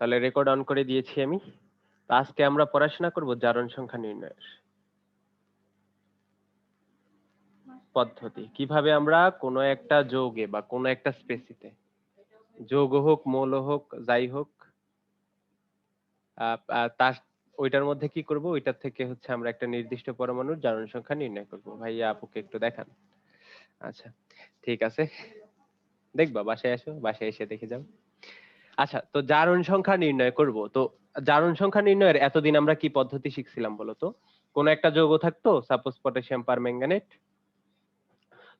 তাহলে record on করে দিয়েছি আমি। তো আজকে আমরা পড়াশোনা করব জারণ সংখ্যা নির্ণয়ের পদ্ধতি। কিভাবে আমরা কোনো একটা যৌগে বা কোনো একটা স্পেসিতে, যৌগ হোক, মৌল হোক, যাই হোক, তার ওইটার মধ্যে কি করব, ওইটার থেকে হচ্ছে আমরা একটা নির্দিষ্ট পরমাণুর জারণ সংখ্যা নির্ণয় করব। ভাইয়া আপুকে একটু দেখান। আচ্ছা, ঠিক আছে, দেখবা, বাসায় আসো, বাসায় এসে দেখে যাও। আচ্ছা, তো জারণ সংখ্যা নির্ণয় করব। তো জারণ সংখ্যা নির্ণয়ের এতদিন আমরা কি পদ্ধতি শিখছিলাম বলো তো? কোন একটা যৌগ থাকতো, সাপোজ পটাশিয়াম পারম্যাঙ্গানেট।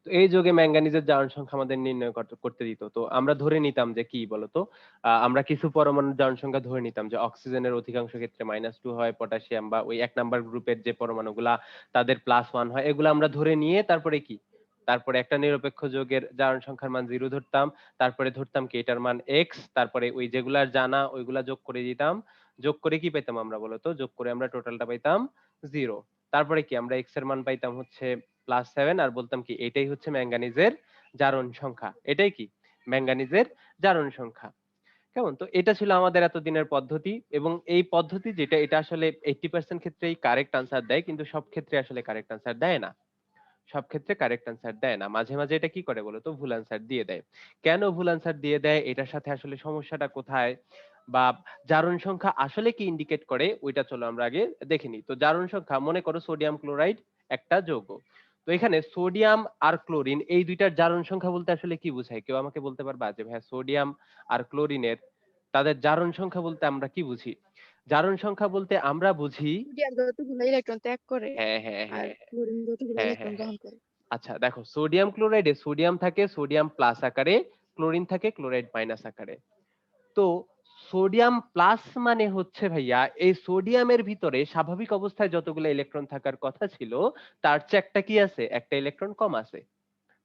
তো এই যৌগে ম্যাঙ্গানিজের জারণ সংখ্যা আমাদের নির্ণয় করতে দিত। তো আমরা ধরে নিতাম যে কি বলতো, আমরা কিছু পরমাণুর জারণ সংখ্যা ধরে নিতাম যে অক্সিজেনের অধিকাংশ ক্ষেত্রে -2 হয়, পটাশিয়াম বা ওই 1 নাম্বার গ্রুপের যে পরমাণুগুলা তাদের +1 হয়, এগুলো আমরা ধরে নিয়ে তারপরে কি, তারপরে একটা নিরপেক্ষ যৌগের জারণ সংখ্যার মান 0 ধরতাম, তারপরে ধরতাম কি এটার মান x, তারপরে ওই যেগুলার জানা ওইগুলা যোগ করে দিতাম। যোগ করে কি পেতাম আমরা বলতো? যোগ করে আমরা টোটালটা পাইতাম 0। তারপরে কি আমরা x এর মান পাইতাম হচ্ছে +7, আর বলতাম কি এটাই হচ্ছে ম্যাঙ্গানিজের জারণ সংখ্যা। এটাই কি ম্যাঙ্গানিজের জারণ সংখ্যা। কেমন? তো এটা ছিল আমাদের এতদিনের পদ্ধতি, এবং এই পদ্ধতি যেটা, এটা আসলে 80% ক্ষেত্রেই কারেক্ট আনসার দেয়, কিন্তু সব ক্ষেত্রে আসলে কারেক্ট আনসার দেয় না। সব ক্ষেত্রে কারেক্ট আনসার দেয় না, মাঝে মাঝে এটা কি করে বলতো, ভুল আনসার দিয়ে দেয়। কেন ভুল আনসার দিয়ে দেয়, এটার সাথে আসলে সমস্যাটা কোথায়, বা জারণ সংখ্যা আসলে কি ইন্ডিকেট করে, ওইটা চলো আমরা আগে দেখে নিই। তো জারণ সংখ্যা, মনে করো সোডিয়াম ক্লোরাইড একটা যৌগ। তো এখানে সোডিয়াম আর ক্লোরিন এই দুইটার জারণ সংখ্যা বলতে আসলে কি বোঝায়? কেউ আমাকে বলতে পারবা যে ভাই সোডিয়াম আর ক্লোরিনের তাদের জারণ সংখ্যা বলতে আমরা কি বুঝি? জারণ সংখ্যা বলতে আমরা বুঝি, সোডিয়াম যতগুলো ইলেকট্রন ত্যাগ করে হ্যাঁ হ্যাঁ আর হ্যাঁ ক্লোরিন যতগুলো হ্যাঁ হ্যাঁ ইলেকট্রন হ্যাঁ গ্রহণ করে। আচ্ছা দেখো, সোডিয়াম ক্লোরাইডে সোডিয়াম থাকে সোডিয়াম প্লাস আকারে, ক্লোরিন থাকে ক্লোরাইড মাইনাস আকারে। তো সোডিয়াম প্লাস মানে হচ্ছে ভাইয়া, এই সোডিয়ামের ভিতরে স্বাভাবিক অবস্থায় যতগুলো ইলেকট্রন থাকার কথা ছিল, তার চেয়ে একটা কি আছে, একটা ইলেকট্রন কম আছে।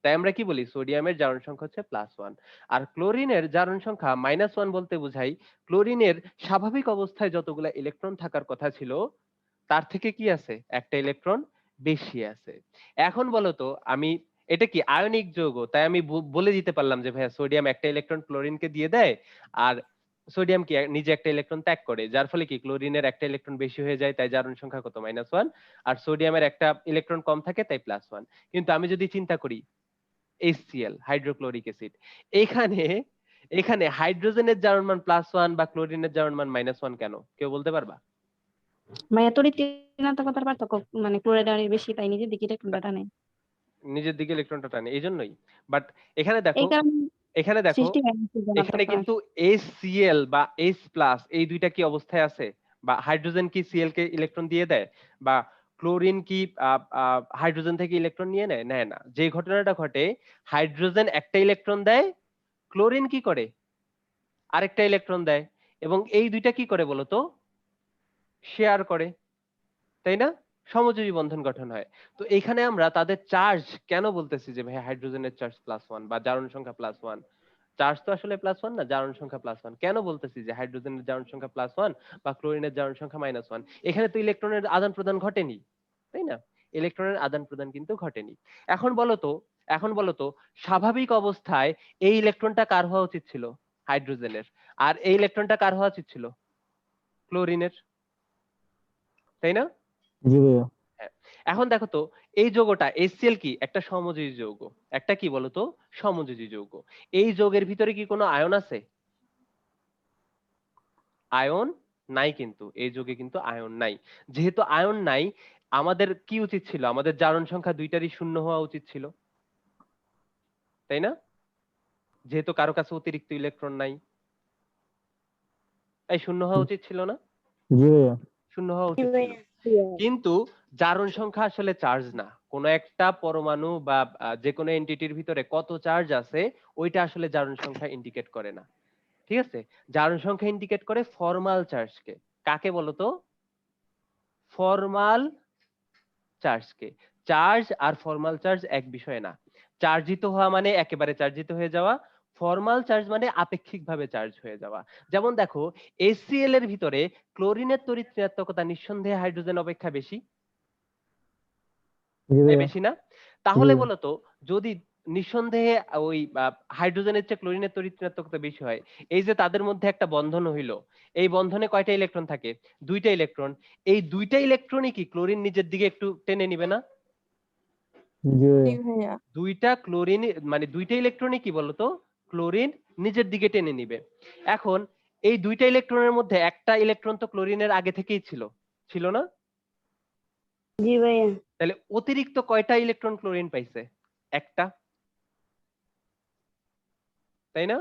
তাই আমরা কি বলি, সোডিয়ামের জারণ সংখ্যা হচ্ছে +1। আর ক্লোরিনের জারণ সংখ্যা -1 বলতে বোঝাই ক্লোরিনের স্বাভাবিক অবস্থায় যতগুলো ইলেকট্রন থাকার কথা ছিল, তার থেকে কি আছে, একটা ইলেকট্রন বেশি আছে। এখন বলো তো, আমি, এটা কি আয়নিক যৌগ, তাই আমি বলে দিতে পারলাম যে ভাইয়া সোডিয়াম একটা ইলেকট্রন ক্লোরিনকে দিয়ে দেয়, আর সোডিয়াম কি নিজে একটা ইলেকট্রন ত্যাগ করে, যার ফলে কি ক্লোরিনের একটা ইলেকট্রন বেশি হয়ে যায়, তাই জারণ সংখ্যা কত, -1, আর সোডিয়ামের একটা ইলেকট্রন কম থাকে, তাই +1। কিন্তু আমি যদি চিন্তা করি HCl, হাইড্রোক্লোরিক অ্যাসিড, এখানে এখানে হাইড্রোজেনের জারণ মান +1 বা ক্লোরিনের জারণ মান -1 কেন, কেউ বলতে পারবা? মায়া তড়িৎ ঋণাত্মকতার পার্থক্য, মানে ক্লোরাইড আরে বেশি, তাই নিজের দিকে ইলেকট্রনটা টানে। নিজের দিকে ইলেকট্রনটা টানে, এই জন্যই। বাট এখানে দেখো, এই কারণে এখানে দেখো, সৃষ্টি হয় এখানে ধনাত্মক। কিন্তু HCl বা H+ এই দুইটা কি অবস্থায় আছে, বা হাইড্রোজেন কি Cl কে ইলেকট্রন দিয়ে দেয়, বা ক্লোরিন কি হাইড্রোজেন থেকে ইলেকট্রন নিয়ে নেয়, নেয় না। যে ঘটনাটা ঘটে, হাইড্রোজেন একটা ইলেকট্রন দেয়, ক্লোরিন কি করে, আরেকটা ইলেকট্রন দেয়, এবং এই দুইটা কি করে বলতো, শেয়ার করে, তাই না? সমযোজী বন্ধন গঠন হয়। তো এখানে আমরা তাদের চার্জ কেন বলতেছি যে ভাই হাইড্রোজেনের চার্জ +1 বা জারণ সংখ্যা +1, চার্জ তো আসলে +1 না, জারণ সংখ্যা +1। কেন বলতেছি যে হাইড্রোজেনের জারণ সংখ্যা +1 বা ক্লোরিনের জারণ সংখ্যা -1? এখানে তো ইলেকট্রনের আদান প্রদান ঘটেনি, তাই না? ইলেকট্রনের আদান প্রদান কিন্তু ঘটেনি। এখন বলো তো, এখন বলো তো, স্বাভাবিক অবস্থায় এই ইলেকট্রনটা কার হওয়া উচিত ছিল, হাইড্রোজেনের, আর এই ইলেকট্রনটা কার হওয়া উচিত ছিল, ক্লোরিনের, তাই না? জি ভাইয়া। হ্যাঁ। এখন দেখো তো, এই যৌগটা HCl কি একটা সমযোজী যৌগ, একটা কি বলতো, সমযোজী যৌগ। এই যৌগের ভিতরে কি কোনো আয়ন আছে? আয়ন নাই, কিন্তু এই যৌগে কিন্তু আয়ন নাই। যেহেতু আয়ন নাই, আমাদের কি উচিত ছিল, আমাদের জারণ সংখ্যা দুইটারই শূন্য হওয়া উচিত ছিল, তাই না? যেহেতু কারো কাছে অতিরিক্ত ইলেকট্রন নাই, তাই শূন্য হওয়া উচিত ছিল না? জি ভাইয়া। শূন্য হওয়া উচিত ছিল। কিন্তু জারণ সংখ্যা আসলে চার্জ না। কোন একটা পরমাণু বা যে কোনো এন্টিটির ভিতরে কত চার্জ আছে, ওইটা আসলে জারণ সংখ্যা ইন্ডিকেট করে না। ঠিক আছে? জারণ সংখ্যা ইন্ডিকেট করে ফরমাল চার্জকে। কাকে বলতো? ফরমাল চার্জকে। চার্জ আর ফরমাল চার্জ এক বিষয় না। চার্জিত হওয়া মানে একেবারে চার্জিত হয়ে যাওয়া, ফরমাল চার্জ মানে আপেক্ষিকভাবে চার্জ হয়ে যাওয়া। যেমন দেখো, HCl এর ভিতরে ক্লোরিনের তড়িৎ ঋণাত্মকতা নিঃসন্দেহে হাইড্রোজেন অপেক্ষা বেশি, জি ভাইয়া। বেশি না? জি তাহলে ভাইয়া। বলতো, যদি নিঃসন্দেহে ওই হাইড্রোজেনের চেয়ে ক্লোরিনের তড়িৎ ঋণাত্মকতা বেশি হয়। এই যে তাদের মধ্যে একটা বন্ধন হইলো, এই বন্ধনে কয়টা ইলেকট্রন থাকে? দুইটা ইলেকট্রন। এই দুইটা ইলেকট্রনই কি ক্লোরিন নিজের দিকে একটু টেনে নিবে না? জি জি ভাইয়া। দুইটা ক্লোরিন মানে দুইটা ইলেকট্রনই কি বলতো ক্লোরিন নিজের দিকে টেনে নিবে। এখন এই দুইটা ইলেকট্রনের মধ্যে একটা ইলেকট্রন তো ক্লোরিনের আগে থেকেই ছিল, ছিল না? জি ভাইয়া। তাহলে অতিরিক্ত কয়টা ইলেকট্রন ক্লোরিন পাইছে? একটা, তাই না?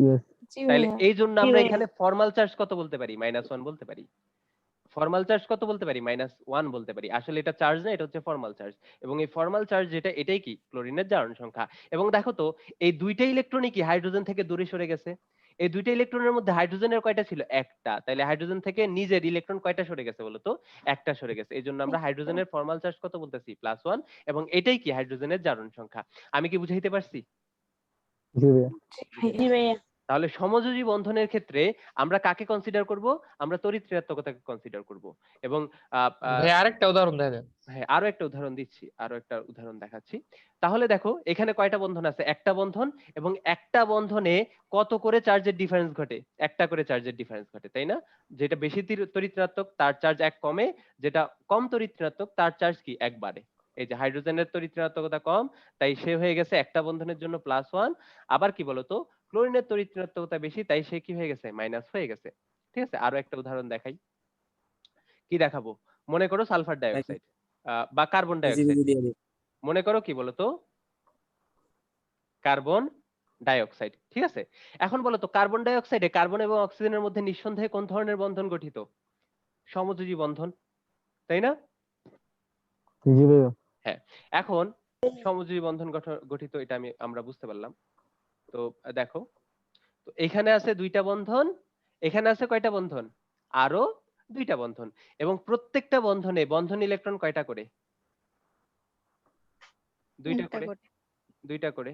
ইয়েস জি তাহলে ভাইয়া। এই জন্য জি আমরা ভাইয়া। এখানে ফর্মাল চার্জ কত বলতে পারি? -1 বলতে পারি। ফর্মাল চার্জ কত বলতে পারি? -1 বলতে পারি। আসলে এটা চার্জ না, এটা হচ্ছে ফর্মাল চার্জ। এবং এই ফর্মাল চার্জ যেটা, এটাই কি ক্লোরিনের জারণ সংখ্যা। এবং দেখো তো এই দুইটা ইলেকট্রনই কি হাইড্রোজেন থেকে দূরে সরে গেছে। এই দুইটা ইলেকট্রনের মধ্যে হাইড্রোজেনের কয়টা ছিল? একটা। তাহলে হাইড্রোজেন থেকে নিজের ইলেকট্রন কয়টা সরে গেছে বলতো? একটা সরে গেছে। এই জন্য আমরা হাইড্রোজেনের ফর্মাল চার্জ কত বলতেছি? +1। এবং এটাই কি হাইড্রোজেনের জারণ সংখ্যা। আমি কি বুঝাইতে পারছি? জি ভাইয়া জি ভাইয়া। তাহলে সমযোজী বন্ধনের ক্ষেত্রে আমরা কাকে কনসিডার করব? আমরা তড়িৎ ঋণাত্মকতাকে কনসিডার করব। এবং ভাই আরেকটা উদাহরণ দেন। হ্যাঁ, আরো একটা উদাহরণ দিচ্ছি, আরো একটা উদাহরণ দেখাচ্ছি। তাহলে দেখো এখানে কয়টা বন্ধন আছে? একটা বন্ধন। এবং একটা বন্ধনে কত করে চার্জের ডিফারেন্স ঘটে? একটা করে চার্জের ডিফারেন্স ঘটে, তাই না? যেটা বেশি তড়িৎ ঋণাত্মক তার চার্জ 1 কমে, যেটা কম তড়িৎ ঋণাত্মক তার চার্জ কি 1 বাড়ে। এই যে হাইড্রোজেনের তড়িৎ ঋণাত্মকতা কম, তাই সে হয়ে গেছে একটা বন্ধনের জন্য +1। আবার কি বলতো ক্লোরিনের তড়িৎ ঋণাত্মকতা বেশি, তাই সে কি হয়ে গেছে? মাইনাস হয়ে গেছে। ঠিক আছে, আরো একটা উদাহরণ দেখাই। কি দেখাবো? মনে করো সালফার ডাইঅক্সাইড বা কার্বন ডাইঅক্সাইড। মনে করো কি বলতো কার্বন ডাইঅক্সাইড। ঠিক আছে, এখন বলো তো কার্বন ডাইঅক্সাইডে কার্বন এবং অক্সিজেনের মধ্যে নিঃসন্দেহে কোন ধরনের বন্ধন গঠিত? সমযোজী বন্ধন, তাই না? জি ভাইয়া হ্যাঁ, এখন সমযোজী বন্ধন গঠিত, এটা আমরা বুঝতে পারলাম। তো দেখো, তো এখানে আছে দুইটা বন্ধন, এখানে আছে কয়টা বন্ধন? আরো দুইটা বন্ধন। এবং প্রত্যেকটা বন্ধনে বন্ধন ইলেকট্রন কয়টা করে? দুইটা একটা করে, করে। দুইটা করে,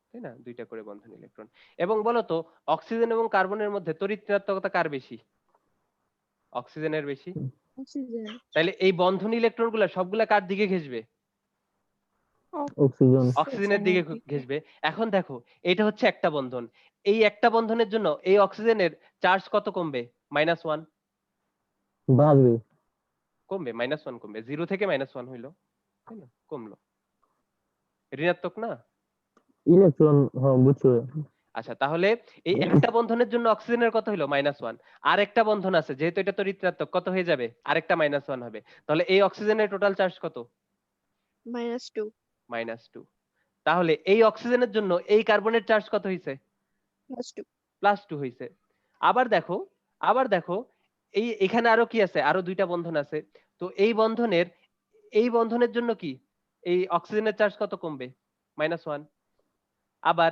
তাই না? দুইটা করে বন্ধন ইলেকট্রন। এবং বলতো অক্সিজেন এবং কার্বনের মধ্যে তড়িৎ ঋণাত্মকতা কার বেশি? অক্সিজেনের বেশি। অক্সিজেন। তাহলে এই বন্ধন ইলেকট্রন গুলা সবগুলা কার দিকে ঘেসবে? অক্সিজেন অক্সিজেনের দিকে ঘেসবে। এখন দেখো এটা হচ্ছে একটা বন্ধন, এই একটা বন্ধনের জন্য এই অক্সিজেনের চার্জ কত কমবে? -1 বাড়বে কমবে, -1 কমবে, 0 থেকে -1 হইলো, তাই না? কমলো, ঋণাত্মক না? ইলেকট্রন হ্যাঁ বুঝছো আচ্ছা, তাহলে এই একটা বন্ধনের জন্য অক্সিজেনের কত হলো? -1। আর একটা বন্ধন আছে, যেহেতু এটা তো ঋণাত্মক, কত হয়ে যাবে? আরেকটা -1 হবে। তাহলে এই অক্সিজেনের টোটাল চার্জ কত? -2। -2। তাহলে এই অক্সিজেনের জন্য এই কার্বনের চার্জ কত হইছে? +2। +2 হইছে। আবার দেখো, আবার দেখো, এই এখানে আরো কি আছে? আরো দুইটা বন্ধন আছে। তো এই বন্ধনের জন্য কি এই অক্সিজেনের চার্জ কত কমবে? -1। আবার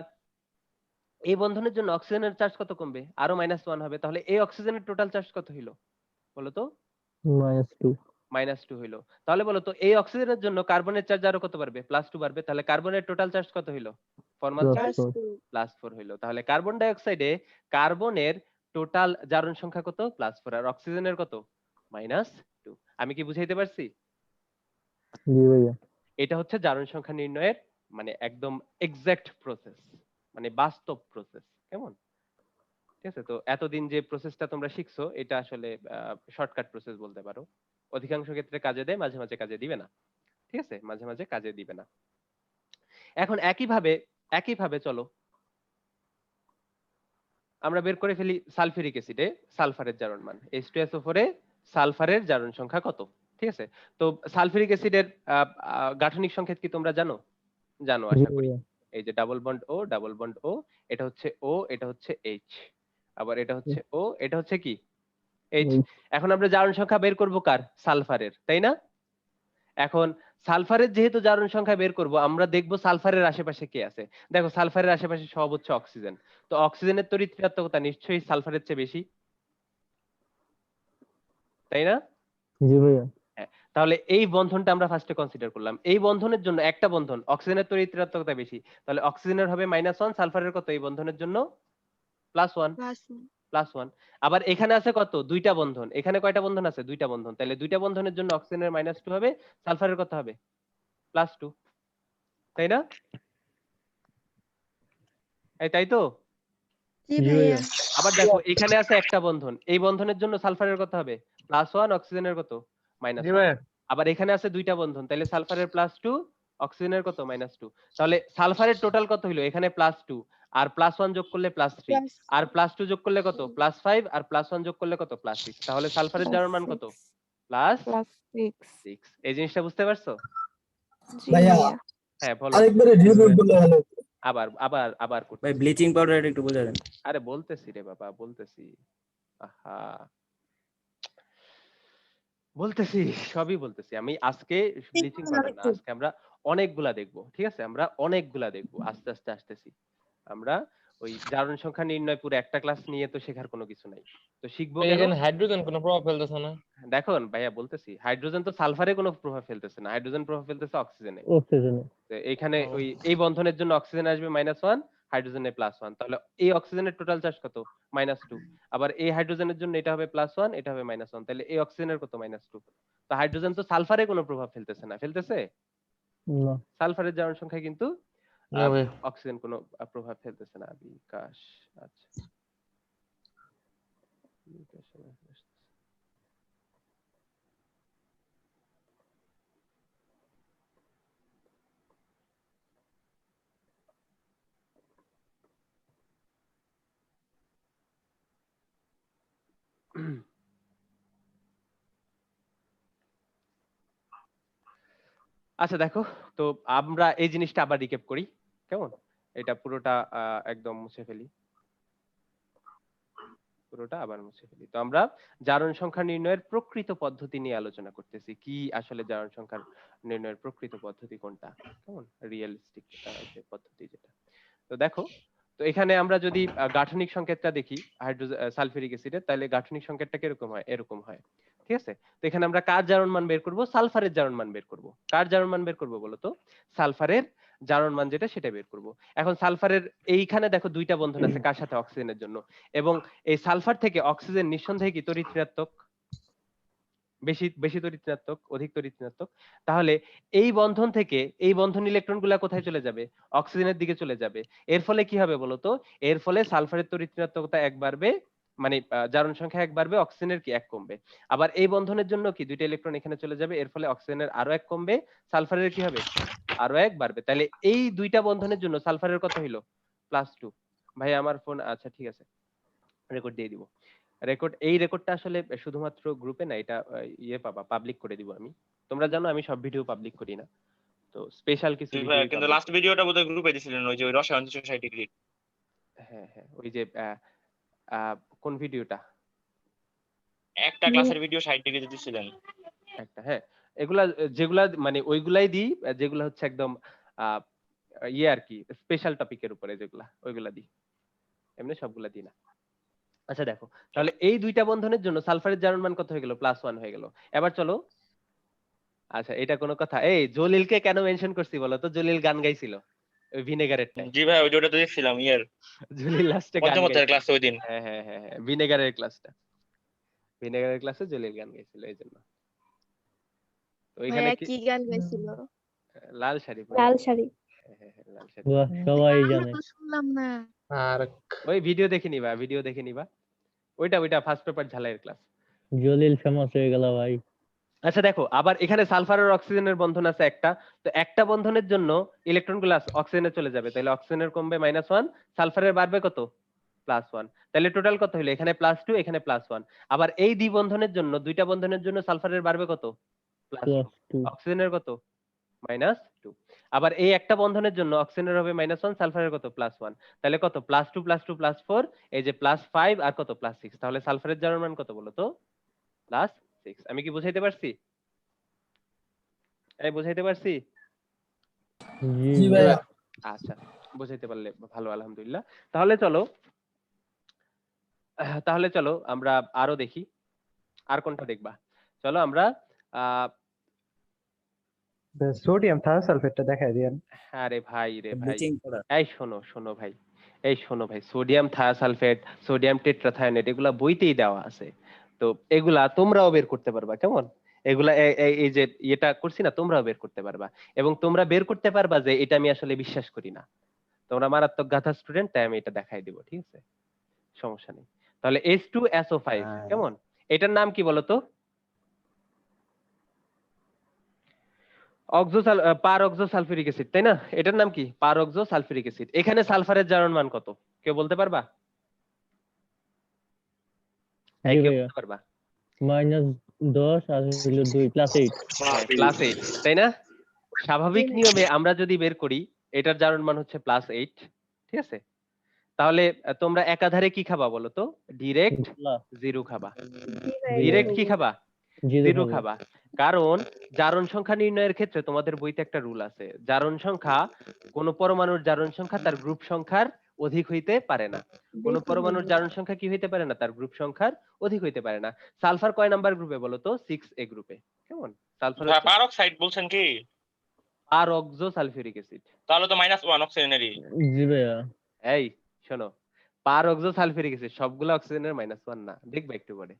এই বন্ধনের জন্য অক্সিজেনের চার্জ কত কমবে? আরো -1 হবে। তাহলে এই অক্সিজেনের টোটাল চার্জ কত হইলো বলো তো? -2 -2 হইলো। তাহলে বলো তো এই অক্সিজেনের জন্য কার্বনের চার্জ আরো কত বাড়বে? +2 বাড়বে। তাহলে কার্বনের টোটাল চার্জ কত হইলো? Formal charge +4 +2। +4 হইলো। তাহলে কার্বন ডাইঅক্সাইডে কার্বনের টোটাল জারণ সংখ্যা কত? +4। আর অক্সিজেনের কত? -2। আমি কি বুঝাইতে পারছি? জি ভাইয়া এটা হচ্ছে জারণ সংখ্যা নির্ণয়ের মানে একদম এক্সাক্ট প্রসেস, মানে বাস্তব প্রসেস। কেমন? ঠিক আছে, তো এতদিন যে প্রসেসটা তোমরা শিখছো এটা আসলে শর্টকাট প্রসেস বলতে পারো। অধিকাংশ ক্ষেত্রে কাজে দেয়, মাঝে মাঝে কাজে দিবে না। ঠিক আছে, মাঝে মাঝে কাজে দিবে না। এখন একইভাবে চলো আমরা বের করে ফেলি সালফিউরিক অ্যাসিডে সালফারের জারণ মান। H2SO4 এ সালফারের জারণ সংখ্যা কত? ঠিক আছে, তো সালফিউরিক অ্যাসিডের গাঠনিক সংকেত কি তোমরা জানো? জানো জি আশা করি। ভাইয়া এই যে ডাবল বন্ড ও, ডাবল বন্ড ও, এটা হচ্ছে ও, এটা হচ্ছে এইচ, আবার এটা হচ্ছে ও, এটা হচ্ছে কি এইচ। এই এখন আমরা জারণ সংখ্যা বের করব কার? সালফারের, তাই না? এখন সালফারের যেহেতু জারণ সংখ্যা বের করব, আমরা দেখব সালফারের আশেপাশে কে আছে। দেখো সালফারের আশেপাশে সব হচ্ছে অক্সিজেন, তো অক্সিজেনের তড়িৎ ঋণাত্মকতা নিশ্চয়ই সালফারের চেয়ে বেশি, তাই না? জি ভাইয়া হ্যাঁ, তাহলে এই বন্ধনটা আমরা ফার্স্টে কনসিডার করলাম। এই বন্ধনের জন্য একটা বন্ধন অক্সিজেনের তড়িৎ ঋণাত্মকতা বেশি, তাহলে অক্সিজেনের হবে -1, সালফারের কত এই বন্ধনের জন্য? +1। +1। আবার এখানে আছে কত? দুইটা বন্ধন। এখানে কয়টা বন্ধন আছে? দুইটা বন্ধন। তাহলে দুইটা বন্ধনের জন্য অক্সিজেনের -2 হবে, সালফারের কত হবে? +2, তাই না? তাই তো? জি জি ভাইয়া ভাইয়া। আবার দেখো এখানে আছে একটা বন্ধন, এই বন্ধনের জন্য সালফারের কত হবে +1, অক্সিজেনের কত জি -1। ভাইয়া। আবার এখানে আছে দুইটা বন্ধন, তাহলে সালফারের +2, অক্সিজেনের কত -2। তাহলে সালফারের টোটাল কত হলো, এখানে +2 আর +1 যোগ করলে +3 প্লাস আর +2 যোগ করলে কত +5 আর +1 যোগ করলে কত +6। তাহলে সালফারের জারণ মান কত +6। এই জিনিসটা বুঝতে পারছো? জি ভাইয়া হ্যাঁ বলো। আরেকবার রিভিউ করলে ভালো হতো। আবার আবার আবার ভাই করতেছি। ব্লিচিং পাউডার একটু বোঝা দেন। আরে বলতেছি রে বাবা, বলতেছি। আহা, বলতেছি, সবই বলতেছি আমি। আজকে ব্লিচিং পাউডার না, আজকে আমরা অনেকগুলা দেখবো, ঠিক আছে? আমরা অনেকগুলা দেখবো, আস্তে আস্তে আসতেছি। আমরা ওই জারণ সংখ্যা নির্ণয় পুরো একটা ক্লাস নিয়ে তো শেখার কোনো কিছু নাই, তো শিখবো ভাই কেন? এখানে হাইড্রোজেন কোনো প্রভাব ফেলতেছে না। দেখুন ভাইয়া বলতেছি, হাইড্রোজেন তো সালফারে কোনো প্রভাব ফেলতেছে না, হাইড্রোজেন প্রভাব ফেলতেছে অক্সিজেনে। অক্সিজেনে। তো এখানে ও। ওই এই বন্ধনের জন্য অক্সিজেন আসবে -1, হাইড্রোজেনে +1। তাহলে এই অক্সিজেনের টোটাল চার্জ কত -2। আবার এই হাইড্রোজেনের জন্য এটা হবে +1, এটা হবে -1। তাহলে এই অক্সিজেনের কত -2। তো হাইড্রোজেন তো সালফারে কোনো প্রভাব ফেলতেছে না, ফেলতেছে? না। সালফারের জারণ সংখ্যা কিন্তু না ভাই। অক্সিজেন কোনো প্রভাব ফেলতেছে না। বিকাশ, আচ্ছা বিকাশ। আচ্ছা দেখো, তো আমরা এই জিনিসটা আবার রিক্যাপ করি, কেমন? এটা পুরোটা একদম মুছে ফেলি, পুরোটা আবার মুছে ফেলি। তো আমরা জারণ সংখ্যা নির্ণয়ের প্রকৃত পদ্ধতি নিয়ে আলোচনা করতেছি, কি আসলে জারণ সংখ্যা নির্ণয়ের প্রকৃত পদ্ধতি কোনটা, কেমন রিয়েলিস্টিক যে পদ্ধতি যেটা। তো দেখো, তো এখানে আমরা যদি গাঠনিক সংকেতটা দেখি হাইড্রোজেন সালফিউরিক অ্যাসিডের, তাহলে গাঠনিক সংকেতটা কিরকম হয়, এরকম হয়, ঠিক আছে? তো এখানে আমরা কার জারণ মান বের করব, সালফারের জারণ মান বের করব। কার জারণ মান বের করব বলো তো? সালফারের জারণ মান যেটা সেটা বের করব। এখন সালফারের এইখানে দেখো দুইটা বন্ধন আছে, কার সাথে? অক্সিজেনের জন্য। এবং এই সালফার থেকে অক্সিজেন নিঃসন্দেহে কি তড়িৎ ঋণাত্মক, বেশি বেশি তড়িৎ ঋণাত্মক, অধিক তড়িৎ ঋণাত্মক। তাহলে এই বন্ধন থেকে এই বন্ধন ইলেকট্রনগুলা কোথায় চলে যাবে? অক্সিজেনের দিকে চলে যাবে। এর ফলে কি হবে বলতো? এর ফলে সালফারের তড়িৎ ঋণাত্মকতা 1 বাড়বে, মানে জারণ সংখ্যা 1 বাড়বে, অক্সিজেনের কি 1 কমবে। আবার এই বন্ধনের জন্য কি দুইটা ইলেকট্রন এখানে চলে যাবে, এর ফলে অক্সিজেনের আরো 1 কমবে, সালফারের কি হবে? আরো 1 বাড়বে। তাহলে এই দুইটা বন্ধনের জন্য সালফারের কত হইলো? +2। ভাই আমার ফোন, আচ্ছা ঠিক আছে, রেকর্ড দিয়ে দিব। রেকর্ড, এই রেকর্ডটা আসলে শুধুমাত্র গ্রুপে না, এটা ইয়ে পাবা, পাবলিক করে দিব আমি। তোমরা জানো আমি সব ভিডিও পাবলিক করি না, তো স্পেশাল কিছু জি ভিডিও ভাই, কিন্তু লাস্ট ভিডিওটা বোধহয় গ্রুপে দিছিলেন, ওই যে ওই রসায়ন 260 ডিগ্রি। হ্যাঁ হ্যাঁ, ওই যে কোন ভিডিওটা? একটা ক্লাসের ভিডিও 60 ডিগ্রিতে দিছিলেন। একটা, হ্যাঁ। এগুলা যেগুলা মানে ওইগুলাই দিই, যেগুলা হচ্ছে একদম আহ, ইয়ে আর কি, স্পেশাল টপিকের উপরে যেগুলা, ওইগুলা দিই, এমনি সবগুলা দিই না। আচ্ছা দেখো, তাহলে এই দুইটা বন্ধনের জন্য সালফারের জারণ মান কত হয়ে গেল? +1 হয়ে গেল। এবার চলো, আচ্ছা এটা কোনো কথা? এই জলিলকে কেন মেনশন করছি বলো তো? জলিল গান গাইছিল ওই ভিনেগারেরটাই। জি ভাই, ওই যে ওটা তো দেখছিলাম ইয়ার জলিল লাস্টে গান পঞ্চমতের গাইছিল। ক্লাসে ওই দিন। হ্যাঁ হ্যাঁ হ্যাঁ হ্যাঁ, ভিনেগারের ক্লাসটা, ভিনেগারের ক্লাসে জলিল গান গাইছিল এই জন্য। তো ওইখানে ভাইয়া কি কি গান গাইছিল? লাল শাড়ি পরে? লাল শাড়ি। হ্যাঁ হ্যাঁ হ্যাঁ, লাল শাড়ি। বাহ, সবাই আমি জানে। তো শুনলাম না। আর ওই ভিডিও দেখে নিবা, ভিডিও দেখে নিবা। ওইটা ওইটা ফার্স্ট পেপার ঝালাইয়ের ক্লাস। জলিল ফেমাস হয়ে গেল ভাই। আচ্ছা দেখো, আবার এখানে সালফার আর অক্সিজেনের বন্ধন আছে একটা, তো একটা বন্ধনের জন্য ইলেকট্রন গুলো অক্সিজেনে চলে যাবে, তাহলে অক্সিজেনের কমবে -1, সালফারের বাড়বে কত? +1। তাহলে টোটাল কত হলো? এখানে +2, এখানে +1। আবার এই দুই বন্ধনের জন্য, দুইটা বন্ধনের জন্য সালফারের বাড়বে কত? +2। +2। অক্সিজেনের কত? -2। আবার এই একটা বন্ধনের জন্য অক্সিজেনের হবে -1, সালফারের কত? +1। তাহলে কত? +2 +2 +4, এই যে +5 আর কত? +6। তাহলে সালফারের জারণ মান কত বলো তো? +6। আমি কি বুঝাইতে পারছি? এই বুঝাইতে পারছি? জি জি ভাই। ভাইয়া। আচ্ছা, বুঝাইতে পারলে ভালো, আলহামদুলিল্লাহ। তাহলে চলো আমরা আরো দেখি, আর কোনটা দেখবা? চলো আমরা আহ সোডিয়াম থায়োসালফেটটা দেখাই দিয়েন। আরে ভাই রে ভাই, ব্লিচিং পাউডার। এই শোনো শোনো ভাই, এই শোনো ভাই, সোডিয়াম থায়োসালফেট, সোডিয়াম টেট্রাথায়োনেট এগুলা বইতেই দেওয়া আছে। তো এগুলা তোমরাও বের করতে পারবা, কেমন? এগুলা এই যে এটা করছি না, তোমরাও বের করতে পারবা, এবং তোমরা বের করতে পারবা যে এটা আমি আসলে বিশ্বাস করি না। তোমরা মারাত্মক গাধা স্টুডেন্ট, তাই আমি এটা দেখাই দিব, ঠিক আছে, সমস্যা নেই। তাহলে H2SO5 কেমন, এটার নাম কি বলতো? পারঅক্সোসালফিউরিক অ্যাসিড, তাই না? এটার নাম কি? পারঅক্সোসালফিউরিক অ্যাসিড। এখানে সালফারের জারণ মান কত কেউ বলতে পারবা? জি কেউ ভাইয়া বলতে পারবা? -10 আর হলো 2 +8 +8, তাই না? স্বাভাবিক নিয়মে আমরা যদি বের করি এটার জারণ মান হচ্ছে +8, ঠিক আছে? তাহলে তোমরা একাধারে কি খাবা বলো তো? ডিরেক্ট জিরো খাবা। ডিরেক্ট কি খাবা? জিরো খাবা। কারণ জারণ সংখ্যা নির্ণয়ের ক্ষেত্রে তোমাদের বইতে একটা রুল আছে, জারণ সংখ্যা কোন পরমাণুর জারণ সংখ্যা তার গ্রুপ সংখ্যার অধিক হইতে পারে না। কোন পরমাণুর জারণ সংখ্যা কি হইতে পারে না? তার গ্রুপ সংখ্যার অধিক হইতে পারে না। সালফার কয় নাম্বার গ্রুপে বলো তো? 6A গ্রুপে। কেমন? সালফার হচ্ছে পারঅক্সাইড বলছেন কি? পারঅক্সোসালফিউরিক অ্যাসিড। তাহলে তো -1 অক্সিজেনেরই। জি ভাইয়া এই শোনো, পারঅক্সোসালফিউরিক অ্যাসিড সবগুলো অক্সিজেনের -1 না, দেখবে একটু পরে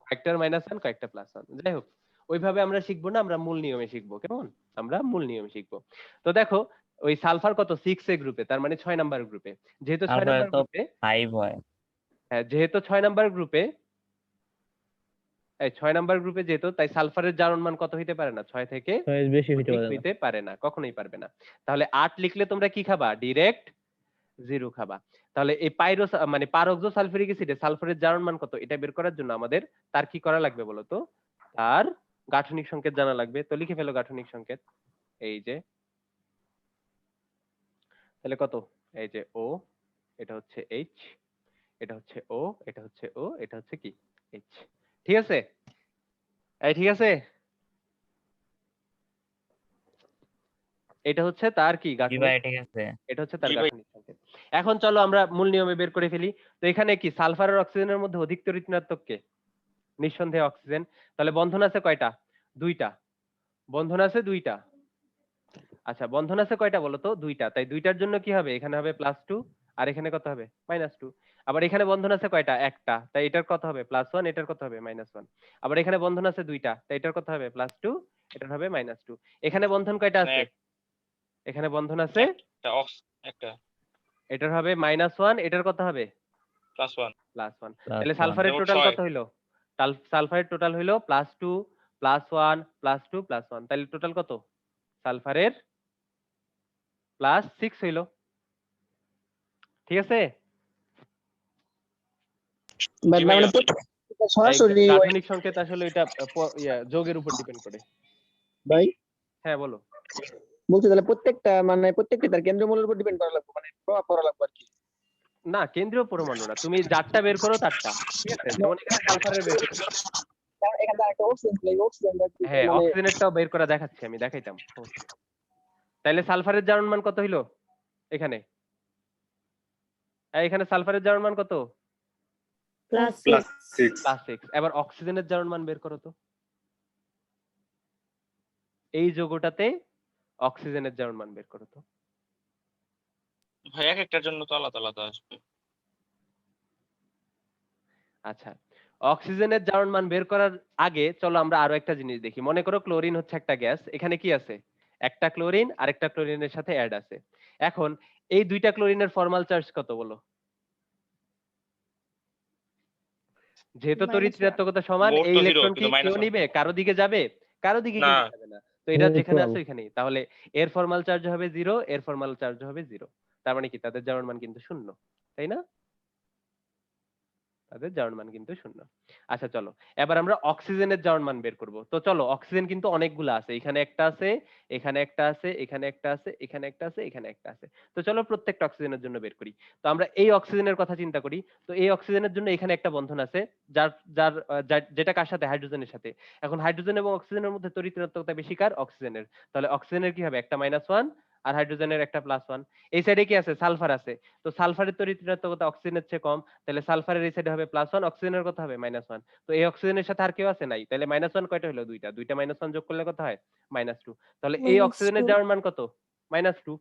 কয়েকটার -1 কয়েকটা +1। যাই হোক, ওইভাবে আমরা শিখবো না, আমরা মূল নিয়মে শিখবো। কেমন? আমরা মূল নিয়মে শিখবো। তো দেখো ওই সালফার কত? 6A গ্রুপে, তার মানে 6 নাম্বার গ্রুপে। যেহেতু 6 নাম্বার গ্রুপে, 5 হয়। হ্যাঁ যেহেতু 6 নাম্বার গ্রুপে, এই 6 নাম্বার গ্রুপে যেহেতু, তাই সালফারের জারণ মান কত হইতে পারে না? 6 থেকে 6 বেশি হইতে অধিক পারে না। হইতে পারে না, কখনোই পারবে না। তাহলে 8 লিখলে তোমরা কি খাবা? ডিরেক্ট জিরো খাবা। তাহলে এই মানে পারঅক্সোসালফিউরিক অ্যাসিডে সালফারের জারণ মান কত এটা বের করার জন্য আমাদের তার কি করা লাগবে বলো তো? তার গাঠনিক সংকেত জানা লাগবে। তো লিখে ফেলো গাঠনিক সংকেত। এই যে, তাহলে কত? এই যে O, এটা হচ্ছে H, এটা হচ্ছে O, এটা হচ্ছে O, এটা হচ্ছে কি? H। ঠিক আছে? এই ঠিক আছে? এটা হচ্ছে তার কি? জি গাঠনিক। ভাই ঠিক আছে। এটা হচ্ছে তার জি ভাই। গাঠনিক সংকেত। এখন চলো আমরা মূল নিয়মে বের করে ফেলি। তো এখানে কি সালফার আর অক্সিজেনের মধ্যে অধিকতর ঋণাত্মক কে? নিঃসন্দেহে অক্সিজেন। তাহলে বন্ধন আছে কয়টা? 2টা। বন্ধন আছে 2টা। আচ্ছা, বন্ধন আছে কয়টা বলো তো? 2টা। তাই 2টার জন্য কি হবে? এখানে হবে +2 আর এখানে কত হবে? -2। আবার এখানে বন্ধন আছে কয়টা? একটা। তাই এটার কত হবে? +1, এটার কত হবে? -1। আবার এখানে বন্ধন আছে 2টা। তাই এটার কত হবে? +2, এটার হবে -2। এখানে বন্ধন কয়টা আছে? এখানে বন্ধন আছে একটা একটা এটার হবে -1, এটার কত হবে? +1। +1। Plus তাহলে one। সালফারের মোট টোটাল 6। কত হইলো? সালফারের টোটাল হইলো +2, +1, +2, +1। তাহলে টোটাল কত? সালফারের +6 হইলো। ঠিক আছে? জি ভাইয়া। সরাসরি এই গাঠনিক সংকেত আসলে এটা যোগের উপর ডিপেন্ড করে। ভাই হ্যাঁ বলো। বলতে তাহলে প্রত্যেকটা তার কেন্দ্রীয় মূলের উপর ডিপেন্ড করা লাগবে, মানে প্রভাব পড়া লাগবে আর কি। না, কেন্দ্রীয় পরমাণু না, তুমি যারটা বের করো তারটা। ঠিক আছে? যেমন এখানে সালফারের বের করো। কারণ এখানে একটা অক্সিজেন হ্যাঁ, মানে অক্সিজেনেরটাও বের করা দেখাচ্ছি, আমি দেখাইতাম। তাইলে সালফারের জারণ মান কত হইলো এখানে? এখানে সালফারের জারণ মান কত? +6। এবার অক্সিজেনের জারণ মান বের করো তো। এই যৌগটাতে অক্সিজেনের জারণ মান বের করো তো। ভাই এক একটার জন্য তো আলাদা আলাদা আসবে। আচ্ছা, অক্সিজেনের জারণ মান বের করার আগে চলো আমরা আরো একটা জিনিস দেখি। মনে করো ক্লোরিন হচ্ছে একটা গ্যাস, এখানে কি আছে? একটা ক্লোরিন আরেকটা ক্লোরিনের সাথে অ্যাড আছে। এখন এই দুইটা ক্লোরিনের ফর্মাল চার্জ কত বলো? যেহেতু তড়িৎ ঋণাত্মকতা সমান, মোট এই তো 0 ইলেকট্রন কি কিন্তু কেউ -1। নিবে? কারো দিকে যাবে? কারো দিকে না। কিন্তু যাবে না। তো এটা যেখানে Neutral। আছে ওইখানেই। তাহলে এর ফর্মাল চার্জ হবে 0, এর ফর্মাল চার্জ হবে 0। তার মানে কি তাদের জারণ মান কিন্তু 0, তাই না? তাদের জারণ মান কিন্তু 0। আচ্ছা চলো, এবার আমরা অক্সিজেনের জারণ মান বের করব। তো চলো, অক্সিজেন কিন্তু অনেকগুলো আছে, এখানে একটা আছে, এখানে একটা আছে, এখানে একটা আছে, এখানে একটা আছে, এখানে একটা আছে। তো চলো প্রত্যেকটা অক্সিজেনের জন্য বের করি। তো আমরা এই অক্সিজেনের কথা চিন্তা করি। তো এই অক্সিজেনের জন্য এখানে একটা বন্ধন আছে, যার যার যেটা কার সাথে? হাইড্রোজেনের সাথে। এখন হাইড্রোজেন এবং অক্সিজেনের মধ্যে তড়িৎ ঋণাত্মকতা বেশি কার? অক্সিজেনের। তাহলে অক্সিজেনের কি হবে? একটা -1 আর হাইড্রোজেনের একটা +1। এই সাইডে কি আছে? সালফার আছে। তো সালফারের তড়িৎ ঋণাত্মকতা অক্সিজেনের চেয়ে কম, তাহলে সালফারের এই সাইডে হবে +1, অক্সিজেনের কত হবে? -1। তো এই অক্সিজেনের সাথে আর কেউ আছে? নাই। তাহলে -1 কয়টা হলো? দুইটা। দুইটা -1 যোগ করলে কত হয়? -2। তাহলে এই অক্সিজেনের জারণ মান কত? -2।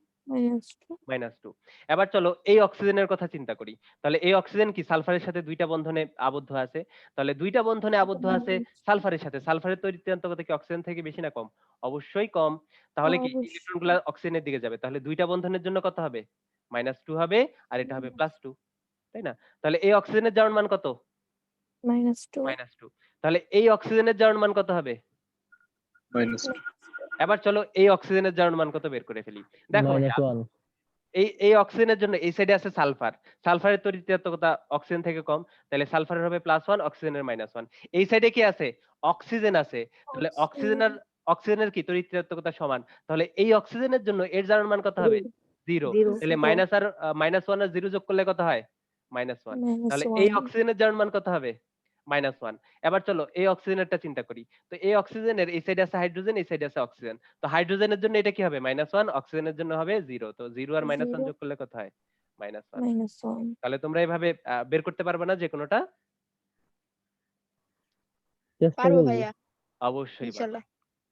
-2। এবার চলো এই অক্সিজেনের কথা চিন্তা করি। তাহলে এই অক্সিজেন কি সালফারের সাথে দুইটা বন্ধনে আবদ্ধ আছে। তাহলে দুইটা বন্ধনে আবদ্ধ আছে সালফারের সাথে। সালফারের তড়িৎ ঋণাত্মকতা কি অক্সিজেন থেকে বেশি না কম? অবশ্যই কম। তাহলে কি ইলেকট্রনগুলো অক্সিজেনের দিকে যাবে। তাহলে দুইটা বন্ধনের জন্য কত হবে? -2 হবে আর এটা হবে +2, তাই না? তাহলে এই অক্সিজেনের জারণ মান কত? -2 -2। তাহলে এই অক্সিজেনের জারণ মান কত হবে? -2 এবার চলো এই অক্সিজেনের জারণ মান কত বের করে ফেলি। দেখো ভাইয়া, -1 এই অক্সিজেনের জন্য এই সাইডে আছে সালফার। সালফারের তড়িৎচুম্বকতা অক্সিজেন থেকে কম, তাহলে সালফারের হবে +1, অক্সিজেনের -1। এই সাইডে কি আছে? অক্সিজেন আছে। তাহলে অক্সিজেনের কি তড়িৎচুম্বকতা সমান। তাহলে এই অক্সিজেনের জন্য এর জারণ মান কত হবে? 0। তাহলে মাইনাস আর -1 আর 0 যোগ করলে কত হয়? -1। তাহলে এই অক্সিজেনের জারণ মান কত হবে? -1। এবার চলো এই অক্সিজেনেরটা চিন্তা করি। তো এই অক্সিজেনের এই সাইডে আছে হাইড্রোজেন, এই সাইডে আছে অক্সিজেন। তো হাইড্রোজেনের জন্য এটা কি হবে? -1, অক্সিজেনের জন্য হবে 0। তো 0 আর -1 যোগ করলে কত হয়? -1। তাহলে তোমরা এভাবে বের করতে পারবে না যে কোনোটা? চেষ্টা পারবো করবো। ভাইয়া অবশ্যই পারবে। ইনশাআল্লাহ।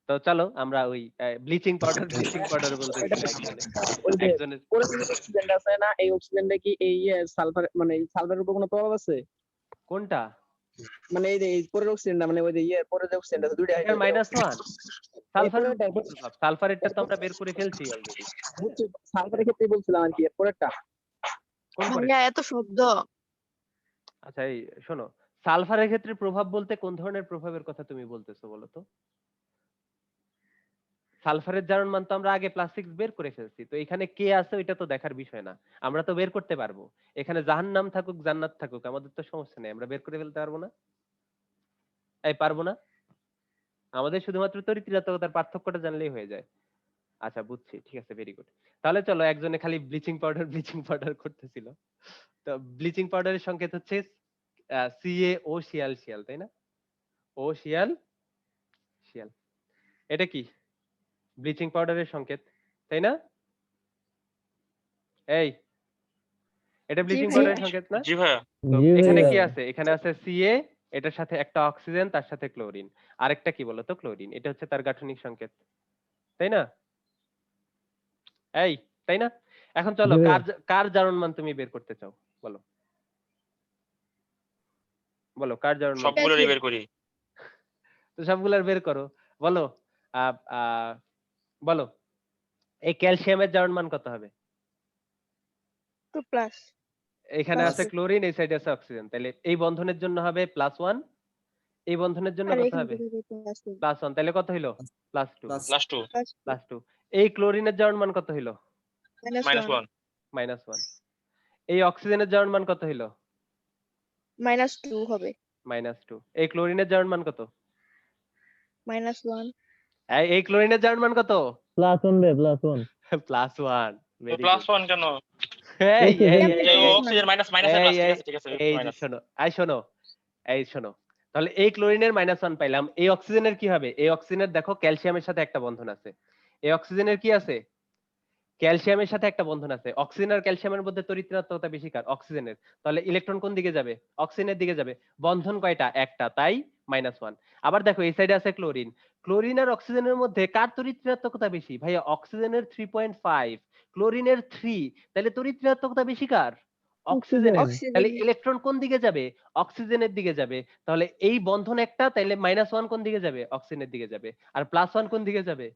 তো চলো আমরা ওই ব্লিচিং পাউডার বলতেছিল ওই যে একজনের। পরে যে অক্সিজেনটা আছে না, এই অক্সিজেনটা কি এই সালফার মানে সালফারের উপর কোনো প্রভাব আছে? কোনটা? মানে এই যে এই পরের অক্সিজেনটা মানে ওই যে পরের যে অক্সিজেনটা আছে দুইটা এটার -1 সালফারের পরেরটা- সালফারেরটা তো আমরা বের করে ফেলছি অলরেডি। সালফারের ক্ষেত্রে বলছিলাম আর কি, এর পরেরটা কোন করে? ভাইয়া এত শব্দ। আচ্ছা এই শোনো, সালফারের ক্ষেত্রে প্রভাব বলতে কোন ধরনের প্রভাবের কথা তুমি বলতেছো বলো তো? সালফারের জারণ মান তো আমরা আগে +6 বের করে ফেলছি। তো এখানে কে আছে ওইটা তো দেখার বিষয় না। আমরা তো বের করতে পারবো। এখানে জাহান্নাম থাকুক জান্নাত থাকুক আমাদের তো সমস্যা নেই। আমরা বের করে ফেলতে পারবো না? এই পারবো না? আমাদের শুধুমাত্র তড়িৎচুম্বকতার পার্থক্যটা জানলেই হয়ে যায়। আচ্ছা বুঝছি, ঠিক আছে, ভেরি গুড। তাহলে চলো একজনে খালি ব্লিচিং পাউডার করতেছিল। তো ব্লিচিং পাউডারের সংকেত হচ্ছে CaO শিয়াল, তাই না? ও শিয়াল। এটা কি? ব্লিচিং পাউডারের সংকেত, তাই না? এই এটা ব্লিচিং ভাইয়া। পাউডারের সংকেত না? জি ভাইয়া। তো জি এখানে ভাইয়া। কি আছে? এখানে আছে Ca, এটার সাথে একটা অক্সিজেন, তার সাথে ক্লোরিন। আরেকটা কি বলতো? ক্লোরিন। এটা হচ্ছে তার গাঠনিক সংকেত, তাই না? এই, তাই না? এখন চলো জি ভাইয়া। কার জারণ মান তুমি বের করতে চাও? বলো বলো কার জারণ মান? সবগুলোরই বের করি। তো সবগুলার বের করো। বলো বলো এই ক্যালসিয়ামের জারণ মান কত হবে? 2+। এখানে Plus আছে two। ক্লোরিন, এই সাইডে আছে অক্সিজেন। তাহলে এই বন্ধনের জন্য হবে +1, এই বন্ধনের জন্য আর কত এখান হবে? থেকে +2 +1। তাহলে কত হইলো? +2। Last two +2। এই ক্লোরিনের জারণ মান কত হইলো? -1 -1। এই অক্সিজেনের জারণ মান কত হইলো? -2 হবে। -2। এই ক্লোরিনের জারণ মান কত? -1 এই ক্লোরিনের জারণ মান কত? +1 রে +1 +1। Very good. +1 কেন? এই এই Oxygen- এই, এই এই, অক্সিজেন মাইনাস মাইনাস এই, প্লাস, ঠিক এই, আছে ঠিক আছে এই যে মাইনাস। শোনো, শোনো। তাহলে এই ক্লোরিনের -1 পাইলাম। এই অক্সিজেনের কি হবে? এই অক্সিজেনের দেখো ক্যালসিয়ামের সাথে একটা বন্ধন আছে। এই অক্সিজেনের কি আছে? ক্যালসিয়ামের সাথে একটা বন্ধন আছে। অক্সিজেন আর ক্যালসিয়ামের মধ্যে তড়িৎচুম্বকতা বেশি কার? অক্সিজেনের। তাহলে ইলেকট্রন কোন দিকে যাবে? অক্সিজেনের দিকে যাবে। বন্ধন কয়টা? একটা, তাই -1। আবার দেখো এই সাইডে আছে ক্লোরিন। ক্লোরিন আর অক্সিজেনের মধ্যে কার তড়িৎচুম্বকতা বেশি? ভাইয়া অক্সিজেনের 3.5, ক্লোরিনের 3। তাহলে তড়িৎচুম্বকতা বেশি কার? অক্সিজেনের। অক্সিজেন। তাহলে ইলেকট্রন কোন দিকে যাবে? অক্সিজেনের দিকে যাবে। তাহলে এই বন্ধন একটা, তাহলে -1 কোন দিকে যাবে? অক্সিজেনের দিকে যাবে। আর +1 কোন দিকে যাবে?